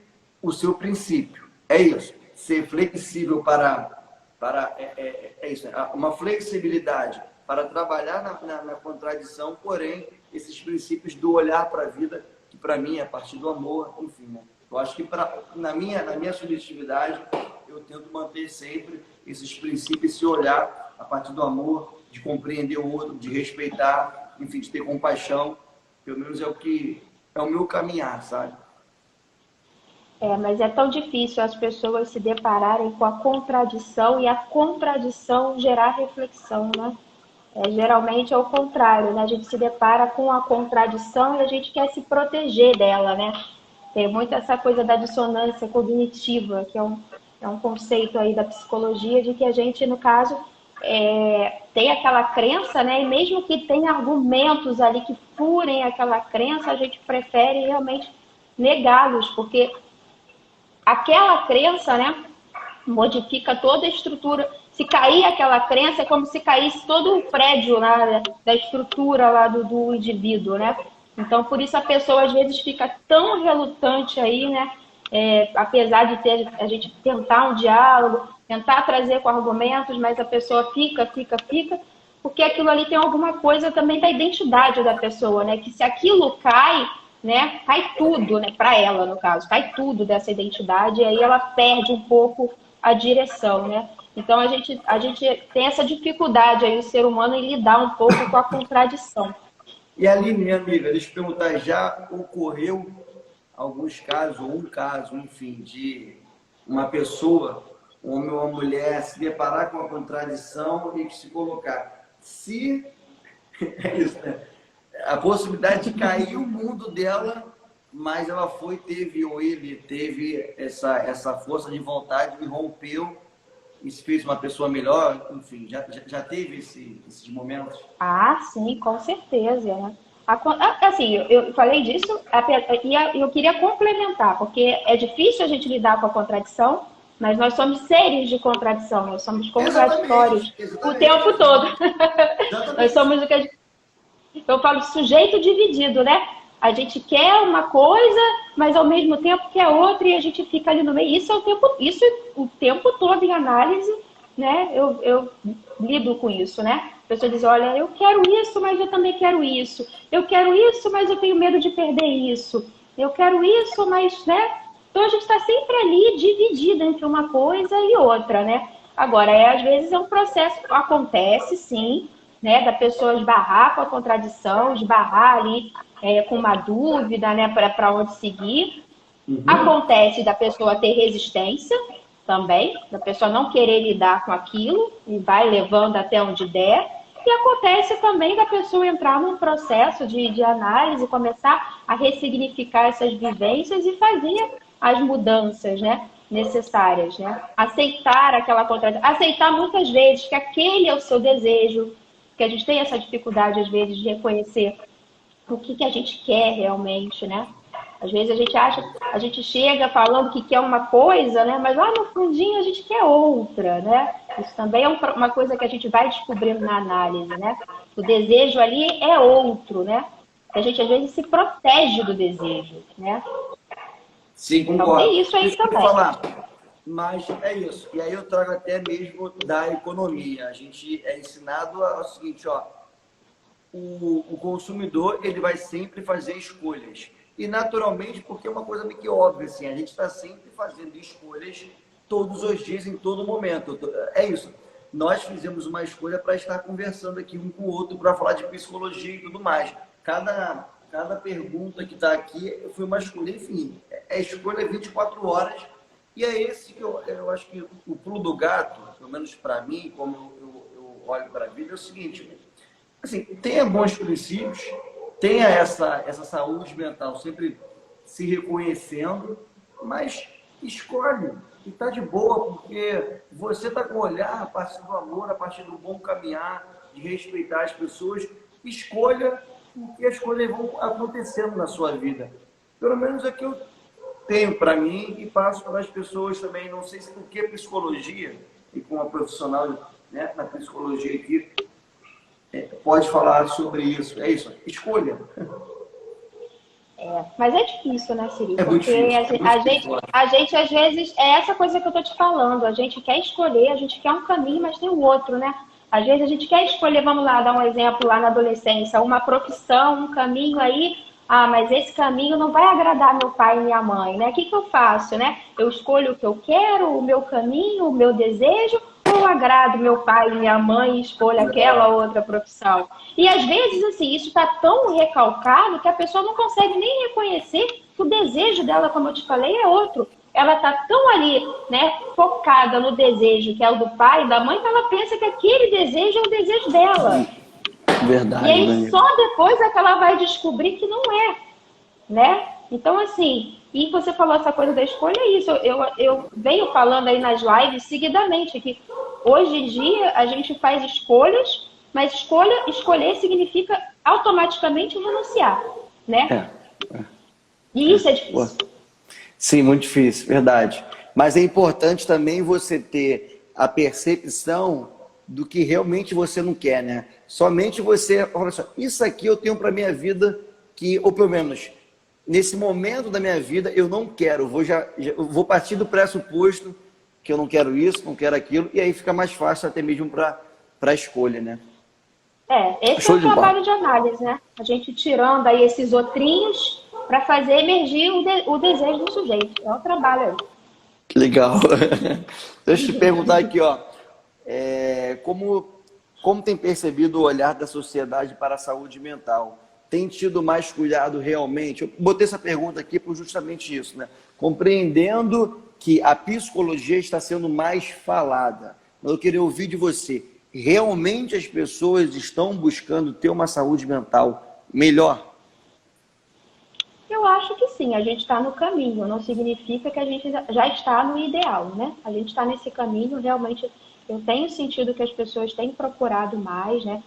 o seu princípio. É isso. Ser flexível é isso, né? Uma flexibilidade para trabalhar na contradição, porém, esses princípios do olhar para a vida, que para mim é a partir do amor, enfim, né? Eu acho que na minha subjetividade, eu tento manter sempre esses princípios, esse olhar a partir do amor, de compreender o outro, de respeitar, enfim, de ter compaixão. Pelo menos é o meu caminhar, sabe? Mas é tão difícil as pessoas se depararem com a contradição e a contradição gerar reflexão, né? Geralmente é o contrário, né? A gente se depara com a contradição e a gente quer se proteger dela, né? Tem muito essa coisa da dissonância cognitiva, que é um conceito aí da psicologia, de que a gente, no caso, tem aquela crença, né? E mesmo que tenha argumentos ali que furem aquela crença, a gente prefere realmente negá-los, porque aquela crença, né, modifica toda a estrutura. Se cair aquela crença, é como se caísse todo o prédio lá, da estrutura lá do indivíduo, né? Então, por isso a pessoa às vezes fica tão relutante aí, né? Apesar de a gente tentar um diálogo, tentar trazer com argumentos, mas a pessoa fica, porque aquilo ali tem alguma coisa também da identidade da pessoa, né? Que se aquilo cai, né? Cai tudo, né? Para ela, no caso, cai tudo dessa identidade e aí ela perde um pouco a direção, né? Então a gente tem essa dificuldade aí, o ser humano, em lidar um pouco com a contradição. E ali, minha amiga, deixa eu te perguntar, já ocorreu alguns casos, ou um caso, enfim, de uma pessoa, um homem ou uma mulher, se deparar com a contradição e se colocar, se é isso, né? A possibilidade de cair o mundo dela, mas ela ou ele teve essa força de vontade e rompeu e se fez uma pessoa melhor? Enfim, já teve esses momentos? Ah, sim, com certeza, né? Assim, eu falei disso e eu queria complementar, porque é difícil a gente lidar com a contradição, mas nós somos seres de contradição, nós somos Exatamente, contraditórios o exatamente, tempo todo. Nós exatamente. somos o que eu falo de sujeito dividido, né? A gente quer uma coisa, mas ao mesmo tempo quer outra e a gente fica ali no meio. Isso o tempo todo em análise, né? Eu lido com isso, né? A pessoa diz, olha, eu quero isso, mas eu também quero isso. Eu quero isso, mas eu tenho medo de perder isso. Eu quero isso, mas, né? Então a gente está sempre ali dividida entre uma coisa e outra, né? Agora, às vezes é um processo, acontece sim, né, da pessoa esbarrar com a contradição, esbarrar ali com uma dúvida, né, para onde seguir. Uhum. Acontece da pessoa ter resistência também, da pessoa não querer lidar com aquilo e vai levando até onde der. E acontece também da pessoa entrar num processo de análise, começar a ressignificar essas vivências e fazer as mudanças, né, necessárias, né? Aceitar aquela contradição, aceitar muitas vezes que aquele é o seu desejo, que a gente tem essa dificuldade às vezes de reconhecer o que a gente quer realmente, né? Às vezes a gente chega falando que quer uma coisa, né? Mas lá no fundinho a gente quer outra, né? Isso também é uma coisa que a gente vai descobrindo na análise, né? O desejo ali é outro, né? A gente às vezes se protege do desejo, né? Sim, Então concordo. tem isso aí Deixa eu te também. falar, mas é isso. E aí eu trago até mesmo da economia. A gente é ensinado ao seguinte, ó, o consumidor ele vai sempre fazer escolhas. E naturalmente, porque é uma coisa meio que óbvia, assim, a gente está sempre fazendo escolhas todos os dias, em todo momento. É isso. Nós fizemos uma escolha para estar conversando aqui um com o outro, para falar de psicologia e tudo mais. Cada pergunta que está aqui foi uma escolha, enfim, é escolha 24 horas. E é esse que eu acho que o pulo do gato, pelo menos para mim, como eu olho para a vida, é o seguinte: assim, tenha bons princípios, tenha essa saúde mental sempre se reconhecendo, mas escolhe e está de boa, porque você está com o olhar a partir do amor, a partir do bom caminhar, de respeitar as pessoas. Escolha, porque as coisas vão acontecendo na sua vida. Pelo menos é que eu tenho para mim e passo para as pessoas também. Não sei se porque psicologia, e com uma profissional, né, na psicologia aqui, pode falar sobre isso. É isso, escolha. Mas é difícil, né, Siri? É muito Porque difícil. É muito difícil. a gente, às vezes, é essa coisa que eu tô te falando. A gente quer escolher, a gente quer um caminho, mas tem o outro, né? Às vezes a gente quer escolher, vamos lá, dar um exemplo lá na adolescência, uma profissão, um caminho aí. Ah, mas esse caminho não vai agradar meu pai e minha mãe, né? O que eu faço, né? Eu escolho o que eu quero, o meu caminho, o meu desejo, ou eu agrado meu pai e minha mãe e escolho aquela outra profissão? E às vezes, assim, isso está tão recalcado que a pessoa não consegue nem reconhecer que o desejo dela, como eu te falei, é outro. Ela está tão ali, né, focada no desejo que é o do pai e da mãe, que ela pensa que aquele desejo é o desejo dela. E Verdade, aí Daniel. só depois é que ela vai descobrir que não é, né? Então, assim, e você falou essa coisa da escolha, é isso. Eu venho falando aí nas lives seguidamente que hoje em dia a gente faz escolhas, mas escolher significa automaticamente renunciar, né? É. E isso é Pô. difícil. Sim, muito difícil, verdade. Mas é importante também você ter a percepção do que realmente você não quer, né? Somente você, olha só, isso aqui eu tenho para minha vida que, ou pelo menos nesse momento da minha vida eu não quero. Eu vou partir do pressuposto que eu não quero isso, não quero aquilo, e aí fica mais fácil até mesmo para a escolha, né? Esse é Show o de bola. trabalho de análise, né? A gente tirando aí esses outrinhos para fazer emergir o desejo do sujeito. É o trabalho aí. Que legal. Deixa eu te perguntar aqui, ó. Como tem percebido o olhar da sociedade para a saúde mental? Tem tido mais cuidado realmente? Eu botei essa pergunta aqui por justamente isso, né? Compreendendo que a psicologia está sendo mais falada. Mas eu queria ouvir de você. Realmente as pessoas estão buscando ter uma saúde mental melhor? Eu acho que sim, a gente está no caminho, não significa que a gente já está no ideal, né? A gente está nesse caminho, realmente eu tenho sentido que as pessoas têm procurado mais, né?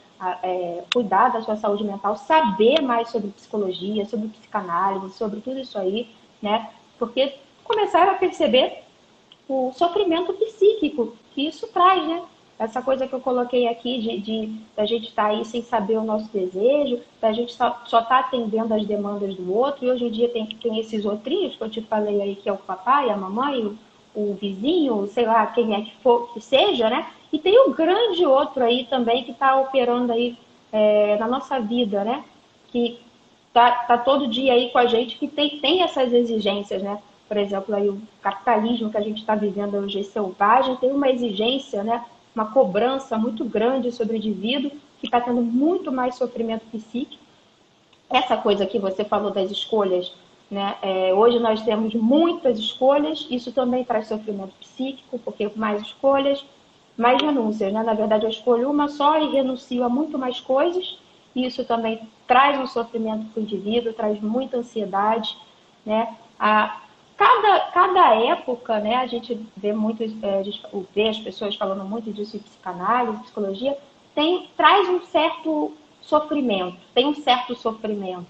Cuidar da sua saúde mental, saber mais sobre psicologia, sobre psicanálise, sobre tudo isso aí, né? Porque começaram a perceber o sofrimento psíquico que isso traz, né? Essa coisa que eu coloquei aqui de a gente estar aí sem saber o nosso desejo, da gente só tá atendendo as demandas do outro, e hoje em dia tem esses outrinhos que eu te falei aí, que é o papai, a mamãe, o vizinho, sei lá, quem é que for que seja, né? E tem o grande outro aí também que está operando aí na nossa vida, né? Que tá todo dia aí com a gente, que tem essas exigências, né? Por exemplo, aí o capitalismo que a gente está vivendo hoje, selvagem, tem uma exigência, né? Uma cobrança muito grande sobre o indivíduo, que está tendo muito mais sofrimento psíquico. Essa coisa que você falou das escolhas, né? Hoje nós temos muitas escolhas, isso também traz sofrimento psíquico, porque mais escolhas, mais renúncias, né? Na verdade, eu escolho uma só e renuncio a muito mais coisas, e isso também traz um sofrimento para o indivíduo, traz muita ansiedade, né? Cada época, né, a gente vê muito, vê as pessoas falando muito disso em psicanálise, psicologia, traz um certo sofrimento, tem um certo sofrimento,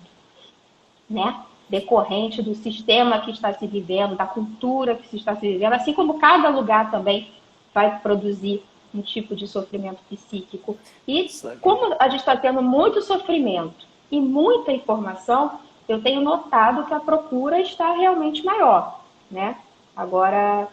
né, decorrente do sistema que está se vivendo, da cultura que se está se vivendo, assim como cada lugar também vai produzir um tipo de sofrimento psíquico. E como a gente está tendo muito sofrimento e muita informação, eu tenho notado que a procura está realmente maior, né? Agora,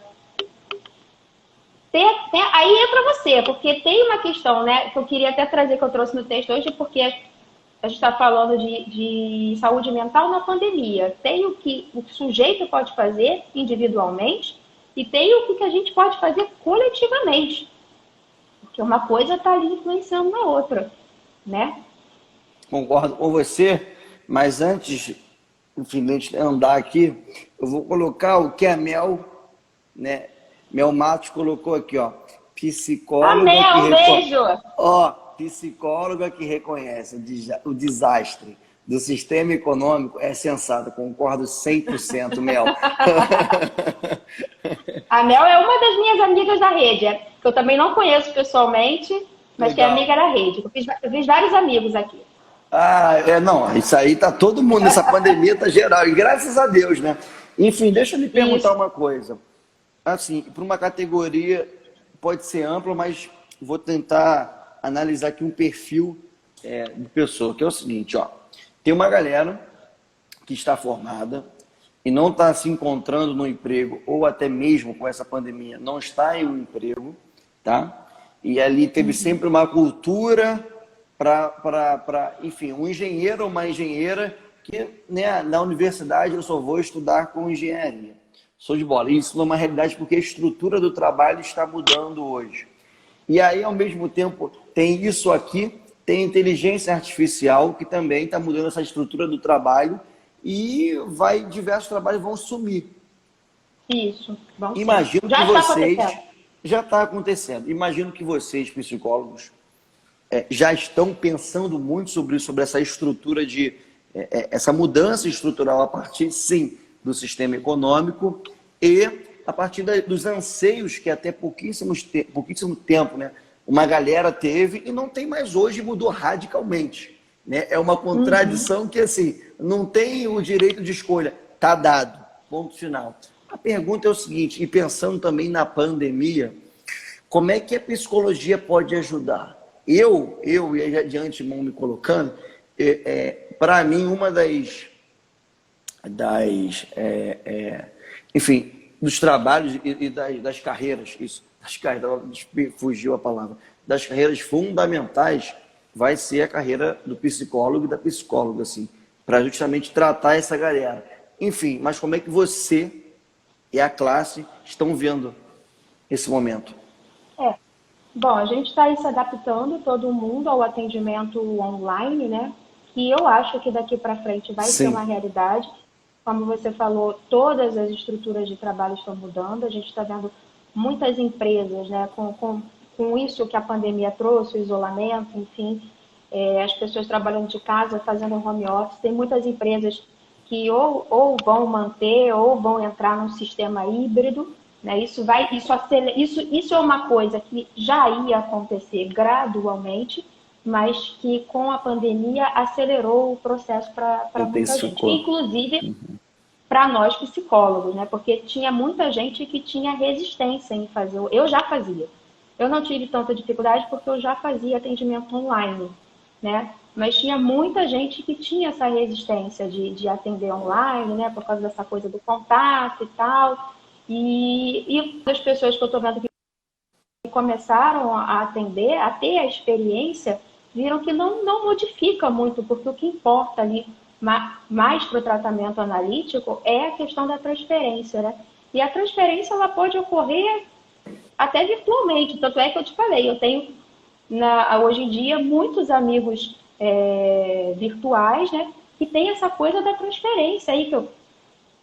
aí entra você, porque tem uma questão, né, que eu queria até trazer, que eu trouxe no texto hoje, porque a gente está falando de saúde mental na pandemia. Tem o que o sujeito pode fazer individualmente e tem o que a gente pode fazer coletivamente. Porque uma coisa está ali influenciando na outra, né? Concordo com você, mas antes, enfim, de a gente andar aqui, eu vou colocar o que a Mel, né? Mel Matos colocou aqui, ó. Psicóloga que Amém, um beijo! ó, psicóloga que reconhece o desastre do sistema econômico é sensata. Concordo 100%, Mel. A Mel é uma das minhas amigas da rede, que eu também não conheço pessoalmente, mas que é Legal. amiga da rede. Eu fiz vários amigos aqui. Ah, não, isso aí tá todo mundo nessa pandemia, tá geral, e graças a Deus, né? Enfim, deixa eu lhe perguntar Isso. uma coisa. Assim, para uma categoria pode ser ampla, mas vou tentar analisar aqui um perfil de pessoa, que é o seguinte, ó. Tem uma galera que está formada e não está se encontrando no emprego, ou até mesmo com essa pandemia, não está em um emprego, tá? E ali teve sempre uma cultura enfim, um engenheiro ou uma engenheira que, né, na universidade eu só vou estudar com engenharia. Show de bola. Isso não é uma realidade porque a estrutura do trabalho está mudando hoje. E aí, ao mesmo tempo, tem isso aqui, tem inteligência artificial que também está mudando essa estrutura do trabalho e diversos trabalhos vão sumir. Isso. Bom, Imagino já que está vocês... acontecendo. Já está acontecendo. Imagino que vocês, psicólogos, já estão pensando muito sobre isso, sobre essa estrutura essa mudança estrutural a partir, sim, do sistema econômico e a partir dos anseios que até pouquíssimo tempo, né, uma galera teve e não tem mais hoje, mudou radicalmente. Né? É uma contradição que, assim, não tem o direito de escolha. Está dado. Ponto final. A pergunta é o seguinte, e pensando também na pandemia, como é que a psicologia pode ajudar? Eu já de antemão me colocando, para mim, uma enfim, dos trabalhos e das carreiras, fugiu a palavra, das carreiras fundamentais, vai ser a carreira do psicólogo e da psicóloga, assim, para justamente tratar essa galera. Enfim, mas como é que você e a classe estão vendo esse momento? Bom, a gente está aí se adaptando, todo mundo, ao atendimento online, né? Que eu acho que daqui para frente vai ser Sim. uma realidade. Como você falou, todas as estruturas de trabalho estão mudando. A gente está vendo muitas empresas, né? Com isso que a pandemia trouxe, o isolamento, enfim, as pessoas trabalhando de casa, fazendo home office. Tem muitas empresas que ou vão manter ou vão entrar num sistema híbrido, né? Isso é uma coisa que já ia acontecer gradualmente, mas que com a pandemia acelerou o processo para muita gente, Intensificou. inclusive para nós psicólogos, né? Porque tinha muita gente que tinha resistência em fazer. Eu já fazia. Eu não tive tanta dificuldade porque eu já fazia atendimento online, né? Mas tinha muita gente que tinha essa resistência de atender online, né? Por causa dessa coisa do contato e tal. E as pessoas que eu estou vendo que começaram a atender, a ter a experiência, viram que não modifica muito, porque o que importa ali mais para o tratamento analítico é a questão da transferência, né? E a transferência ela pode ocorrer até virtualmente, tanto é que eu te falei, eu tenho hoje em dia muitos amigos virtuais, né? Que tem essa coisa da transferência aí que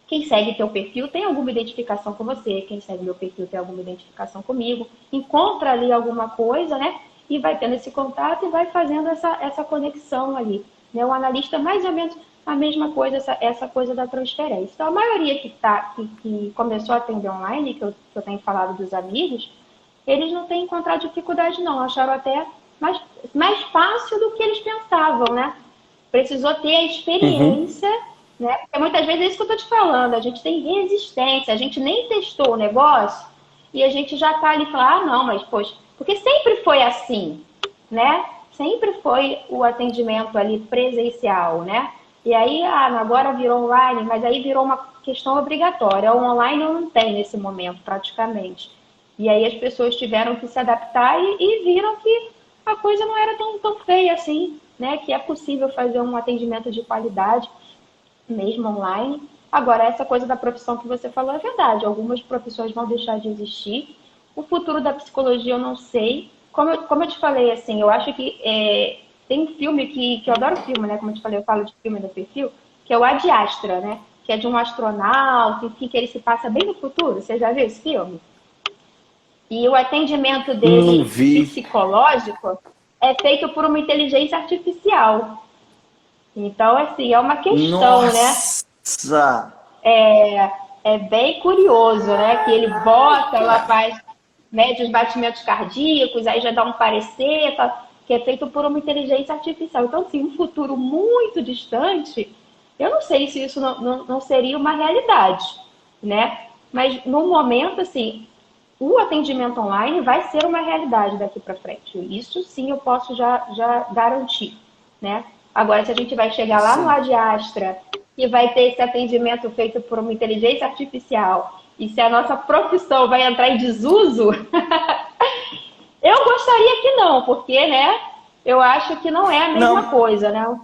quem segue teu perfil tem alguma identificação com você, quem segue meu perfil tem alguma identificação comigo, encontra ali alguma coisa, né? E vai tendo esse contato e vai fazendo essa conexão ali. Né? O analista, mais ou menos, a mesma coisa, essa coisa da transferência. Então, a maioria que começou a atender online, que eu tenho falado dos amigos, eles não têm encontrado dificuldade, não. Acharam até mais fácil do que eles pensavam, né? Precisou ter a experiência, né? Porque muitas vezes é isso que eu estou te falando, a gente tem resistência, a gente nem testou o negócio e a gente já está ali falando, não, mas poxa, porque sempre foi assim, né? Sempre foi o atendimento ali presencial, né? E aí, agora virou online, mas aí virou uma questão obrigatória. O online não tem nesse momento, praticamente. E aí as pessoas tiveram que se adaptar e viram que a coisa não era tão feia assim, né? Que é possível fazer um atendimento de qualidade, mesmo online. Agora, essa coisa da profissão que você falou é verdade. Algumas profissões vão deixar de existir. O futuro da psicologia eu não sei. Como eu te falei, assim, eu acho que tem um filme que eu adoro filme, né? Como eu te falei, eu falo de filme do perfil, que é o Ad Astra, né? Que é de um astronauta, enfim, que ele se passa bem no futuro. Você já viu esse filme? E o atendimento Não dele vi. psicológico é feito por uma inteligência artificial. Então, assim, é uma questão, né? Nossa! É bem curioso, né? Que ele bota, ela faz, mede os batimentos cardíacos, aí já dá um parecer, que é feito por uma inteligência artificial. Então, assim, um futuro muito distante, eu não sei se isso não seria uma realidade, né? Mas, no momento, assim, o atendimento online vai ser uma realidade daqui para frente. Isso, sim, eu posso já garantir, né? Agora, se a gente vai chegar lá no Sim. Ad Astra e vai ter esse atendimento feito por uma inteligência artificial e se a nossa profissão vai entrar em desuso, eu gostaria que não, porque, né, eu acho que não é a mesma Não, coisa, né?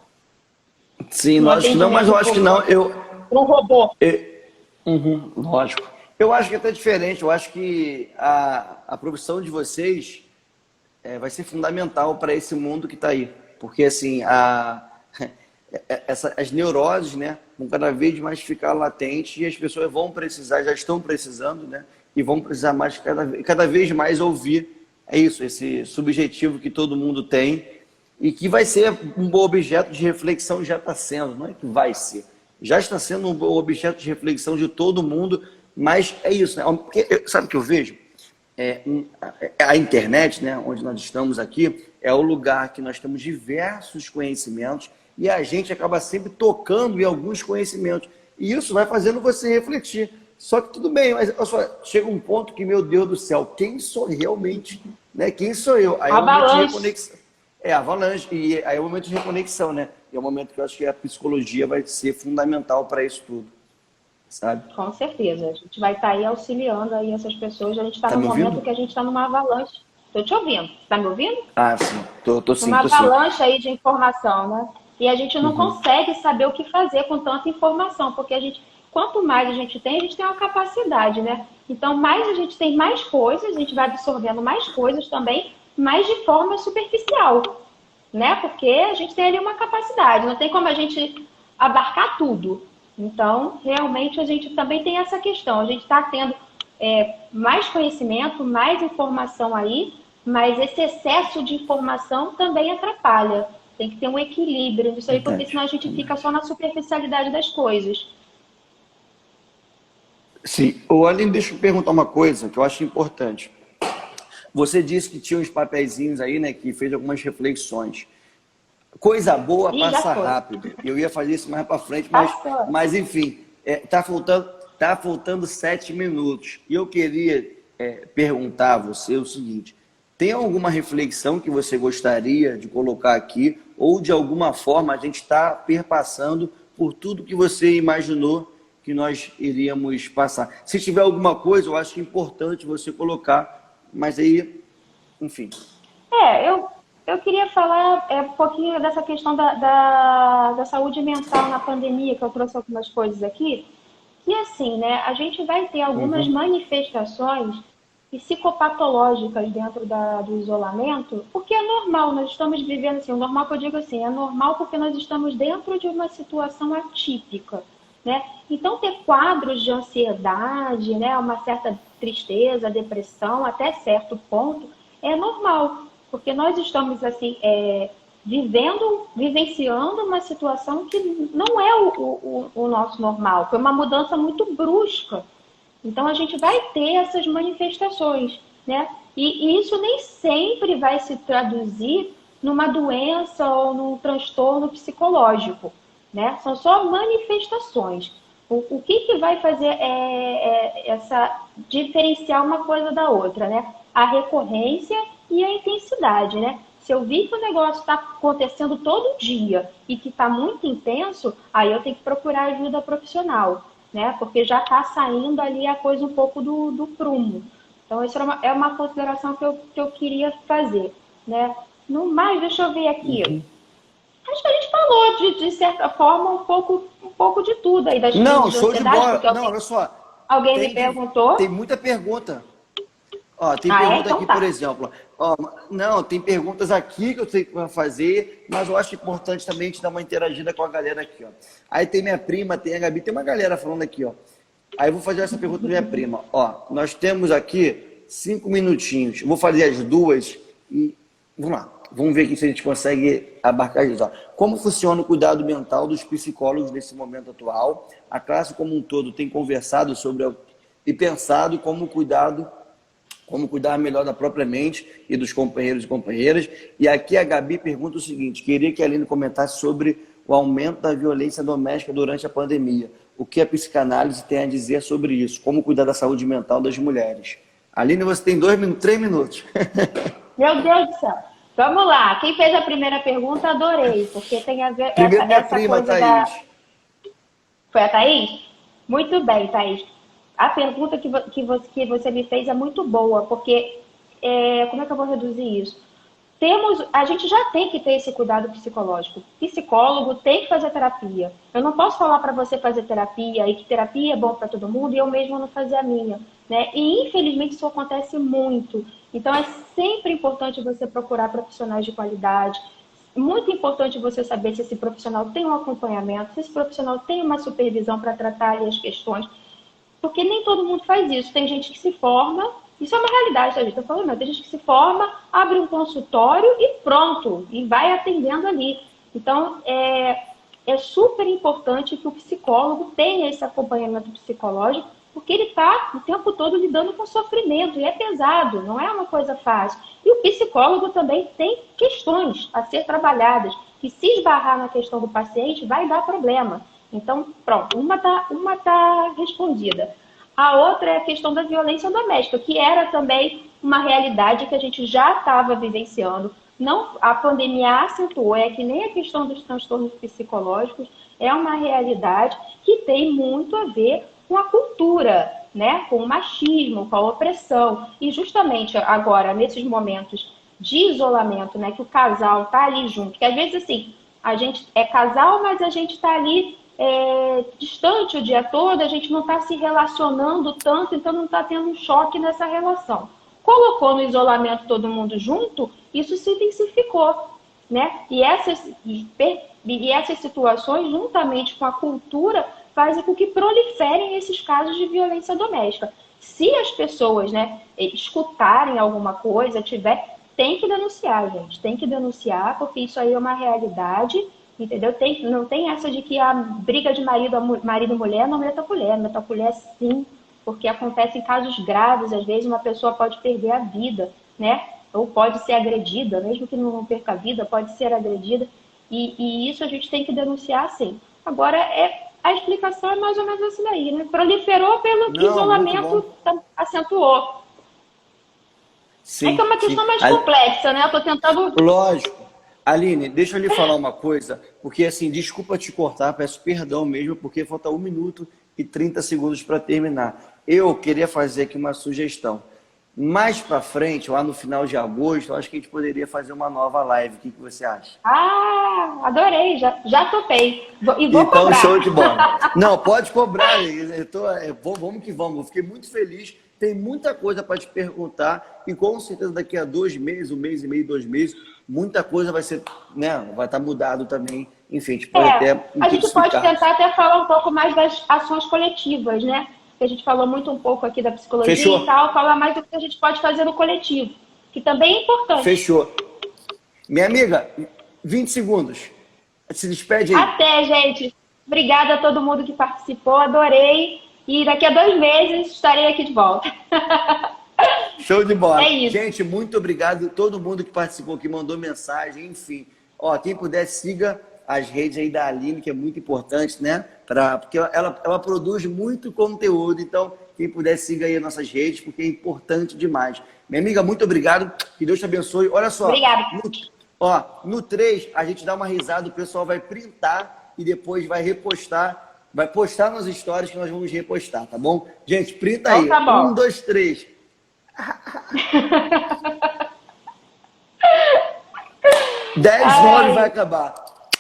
sim, Um lógico que não, mas atendimento eu acho que não. por um robô. Lógico. Eu acho que é até diferente. Eu acho que a profissão de vocês vai ser fundamental para esse mundo que está aí. Porque, assim, as neuroses, né, vão cada vez mais ficar latentes e as pessoas vão precisar, já estão precisando, né, e vão precisar mais, cada vez mais ouvir. É isso, esse subjetivo que todo mundo tem e que vai ser um bom objeto de reflexão, já está sendo, não é que vai ser. Já está sendo um bom objeto de reflexão de todo mundo, mas é isso, né? Porque, sabe o que eu vejo? A internet, né, onde nós estamos aqui, é o lugar que nós temos diversos conhecimentos e a gente acaba sempre tocando em alguns conhecimentos. E isso vai fazendo você refletir. Só que tudo bem, mas só, chega um ponto que, meu Deus do céu, quem sou realmente? Né? Quem sou eu? Aí é o momento de Avalanche. reconexão. Avalanche. E aí é o momento de reconexão, né? E é o momento que eu acho que a psicologia vai ser fundamental para isso tudo, sabe? Com certeza. A gente vai estar aí auxiliando aí essas pessoas. A gente está Tá num me momento ouvindo? que a gente está numa avalanche. Estou te ouvindo. Está me ouvindo? Ah, sim. Tô sim, Uma tô sim. avalanche aí de informação, né? E a gente não consegue saber o que fazer com tanta informação, porque quanto mais a gente tem uma capacidade, né? Então, mais a gente tem mais coisas, a gente vai absorvendo mais coisas também, mas de forma superficial, né? Porque a gente tem ali uma capacidade, não tem como a gente abarcar tudo. Então, realmente, a gente também tem essa questão. A gente está tendo mais conhecimento, mais informação aí, mas esse excesso de informação também atrapalha. Tem que ter um equilíbrio nisso aí, porque Verdade. senão a gente fica só na superficialidade das coisas. Sim. Ô, Aline, deixa eu perguntar uma coisa que eu acho importante. Você disse que tinha uns papeizinhos aí, né, que fez algumas reflexões. Coisa boa E já passa foi. rápido. Eu ia fazer isso mais para frente, Passou. mas enfim, tá faltando 7 minutos. E eu queria perguntar a você o seguinte: tem alguma reflexão que você gostaria de colocar aqui, ou de alguma forma a gente está perpassando por tudo que você imaginou que nós iríamos passar? Se tiver alguma coisa, eu acho importante você colocar, mas aí, enfim. Eu queria falar um pouquinho dessa questão da saúde mental na pandemia, que eu trouxe algumas coisas aqui. E assim, né, a gente vai ter algumas Uhum. manifestações psicopatológicas dentro do isolamento, porque é normal, nós estamos vivendo assim, o normal que eu digo assim, é normal porque nós estamos dentro de uma situação atípica, né? Então ter quadros de ansiedade, né, uma certa tristeza, depressão, até certo ponto, é normal, porque nós estamos assim, vivenciando uma situação que não é o nosso normal, foi uma mudança muito brusca. Então a gente vai ter essas manifestações, né? E isso nem sempre vai se traduzir numa doença ou num transtorno psicológico, né? São só manifestações. O que vai fazer essa diferenciar uma coisa da outra, né? A recorrência e a intensidade, né? Se eu vi que o negócio está acontecendo todo dia e que está muito intenso, aí eu tenho que procurar ajuda profissional, né? Porque já está saindo ali a coisa um pouco do prumo. Então, isso é uma consideração que eu queria fazer, né? No mais, deixa eu ver aqui. Uhum. Acho que a gente falou, de certa forma, um pouco de tudo aí, das crises Não, de show de ansiedade, bola. porque Não, olha só. alguém me Tem perguntou. muita pergunta. Ó, tem Ah, é? pergunta Então aqui, por tá. exemplo. Ó, não, tem perguntas aqui que eu sei que vai fazer, mas eu acho importante também a gente dar uma interagida com a galera aqui, ó. Aí tem minha prima, tem a Gabi, tem uma galera falando aqui, ó. Aí eu vou fazer essa pergunta da minha prima. Ó, nós temos aqui 5 minutinhos. Eu vou fazer as duas e vamos lá. Vamos ver aqui se a gente consegue abarcar isso. Ó. Como funciona o cuidado mental dos psicólogos nesse momento atual? A classe como um todo tem conversado sobre e pensado como cuidar melhor da própria mente e dos companheiros e companheiras. E aqui a Gabi pergunta o seguinte: queria que a Aline comentasse sobre o aumento da violência doméstica durante a pandemia. O que a psicanálise tem a dizer sobre isso? Como cuidar da saúde mental das mulheres? Aline, você tem 3 minutos. Meu Deus do céu. Vamos lá. Quem fez a primeira pergunta, adorei, porque tem a ver Primeiro, minha essa prima, coisa da. Thaís. Foi a Thaís? Muito bem, Thaís. A pergunta que você me fez é muito boa, porque como é que eu vou reduzir isso? A gente já tem que ter esse cuidado psicológico. Psicólogo tem que fazer terapia. Eu não posso falar para você fazer terapia e que terapia é bom para todo mundo e eu mesma não fazer a minha, né? E infelizmente isso acontece muito. Então é sempre importante você procurar profissionais de qualidade. Muito importante você saber se esse profissional tem um acompanhamento, se esse profissional tem uma supervisão para tratar ali as questões. Porque nem todo mundo faz isso. Tem gente que se forma, isso é uma realidade, tá, gente? Tô falando, não. Tem gente que se forma, abre um consultório e pronto, e vai atendendo ali. Então, é super importante que o psicólogo tenha esse acompanhamento psicológico, porque ele está o tempo todo lidando com sofrimento, e é pesado, não é uma coisa fácil. E o psicólogo também tem questões a ser trabalhadas, que se esbarrar na questão do paciente, vai dar problema. Então, pronto, uma tá respondida. A outra é a questão da violência doméstica, que era também uma realidade que a gente já estava vivenciando. Não, a pandemia acentuou, é que nem a questão dos transtornos psicológicos, é uma realidade que tem muito a ver com a cultura, né? Com o machismo, com a opressão. E justamente agora, nesses momentos de isolamento, né, que o casal está ali junto, que às vezes assim, a gente é casal, mas a gente está ali distante o dia todo, a gente não está se relacionando tanto, então não está tendo um choque nessa relação. Colocou no isolamento todo mundo junto, isso se intensificou, né? E essas situações, juntamente com a cultura, fazem com que proliferem esses casos de violência doméstica. Se as pessoas, né, escutarem alguma coisa, tem que denunciar, gente. Tem que denunciar, porque isso aí é uma realidade, entendeu? Não tem essa de que a briga de marido e mulher não meta a colher. Meta a colher sim, porque acontece em casos graves. Às vezes uma pessoa pode perder a vida, né? Ou pode ser agredida, mesmo que não perca a vida, pode ser agredida. E isso a gente tem que denunciar sim. Agora, a explicação é mais ou menos assim daí, né? Proliferou pelo que o isolamento acentuou. Sim, é que é uma questão mais complexa, né? Eu tô tentando... Lógico. Aline, deixa eu lhe falar uma coisa, porque assim, desculpa te cortar, peço perdão mesmo, porque falta 1 minuto e 30 segundos para terminar. Eu queria fazer aqui uma sugestão. Mais para frente, lá no final de agosto, eu acho que a gente poderia fazer uma nova live. O que você acha? Ah, adorei, já topei. E vou então, cobrar. Show de bola. Não, pode cobrar. Vamos que vamos. Eu fiquei muito feliz. Tem muita coisa para te perguntar. E com certeza daqui a 2 meses, 1 mês e meio, 2 meses, muita coisa vai ser, né? Vai estar mudado também. Enfim, a gente pode até a gente pode tentar até falar um pouco mais das ações coletivas, né? Que a gente falou muito um pouco aqui da psicologia Fechou. e tal, falar mais do que a gente pode fazer no coletivo, que também é importante. Fechou. Minha amiga, 20 segundos. Se despede aí. Até, gente. Obrigada a todo mundo que participou, adorei. E daqui a 2 meses estarei aqui de volta. Show de bola. É isso. Gente, muito obrigado a todo mundo que participou, que mandou mensagem, enfim. Ó, quem puder, siga as redes aí da Aline, que é muito importante, né? Porque ela produz muito conteúdo, então quem puder, siga aí as nossas redes, porque é importante demais. Minha amiga, muito obrigado, que Deus te abençoe. Olha só. Obrigada. No 3, a gente dá uma risada, o pessoal vai printar e depois vai repostar, vai postar nas stories que nós vamos repostar, tá bom? Gente, printa aí. Tá bom. 1, 2, 3. 10, 9 vai acabar.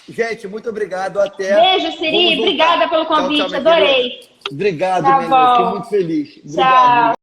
Gente, muito obrigado. Até. Beijo, Siri. Obrigada pelo convite. Tchau, adorei. Obrigado, Tá mesmo. bom. Fiquei muito feliz. Obrigado. Tchau.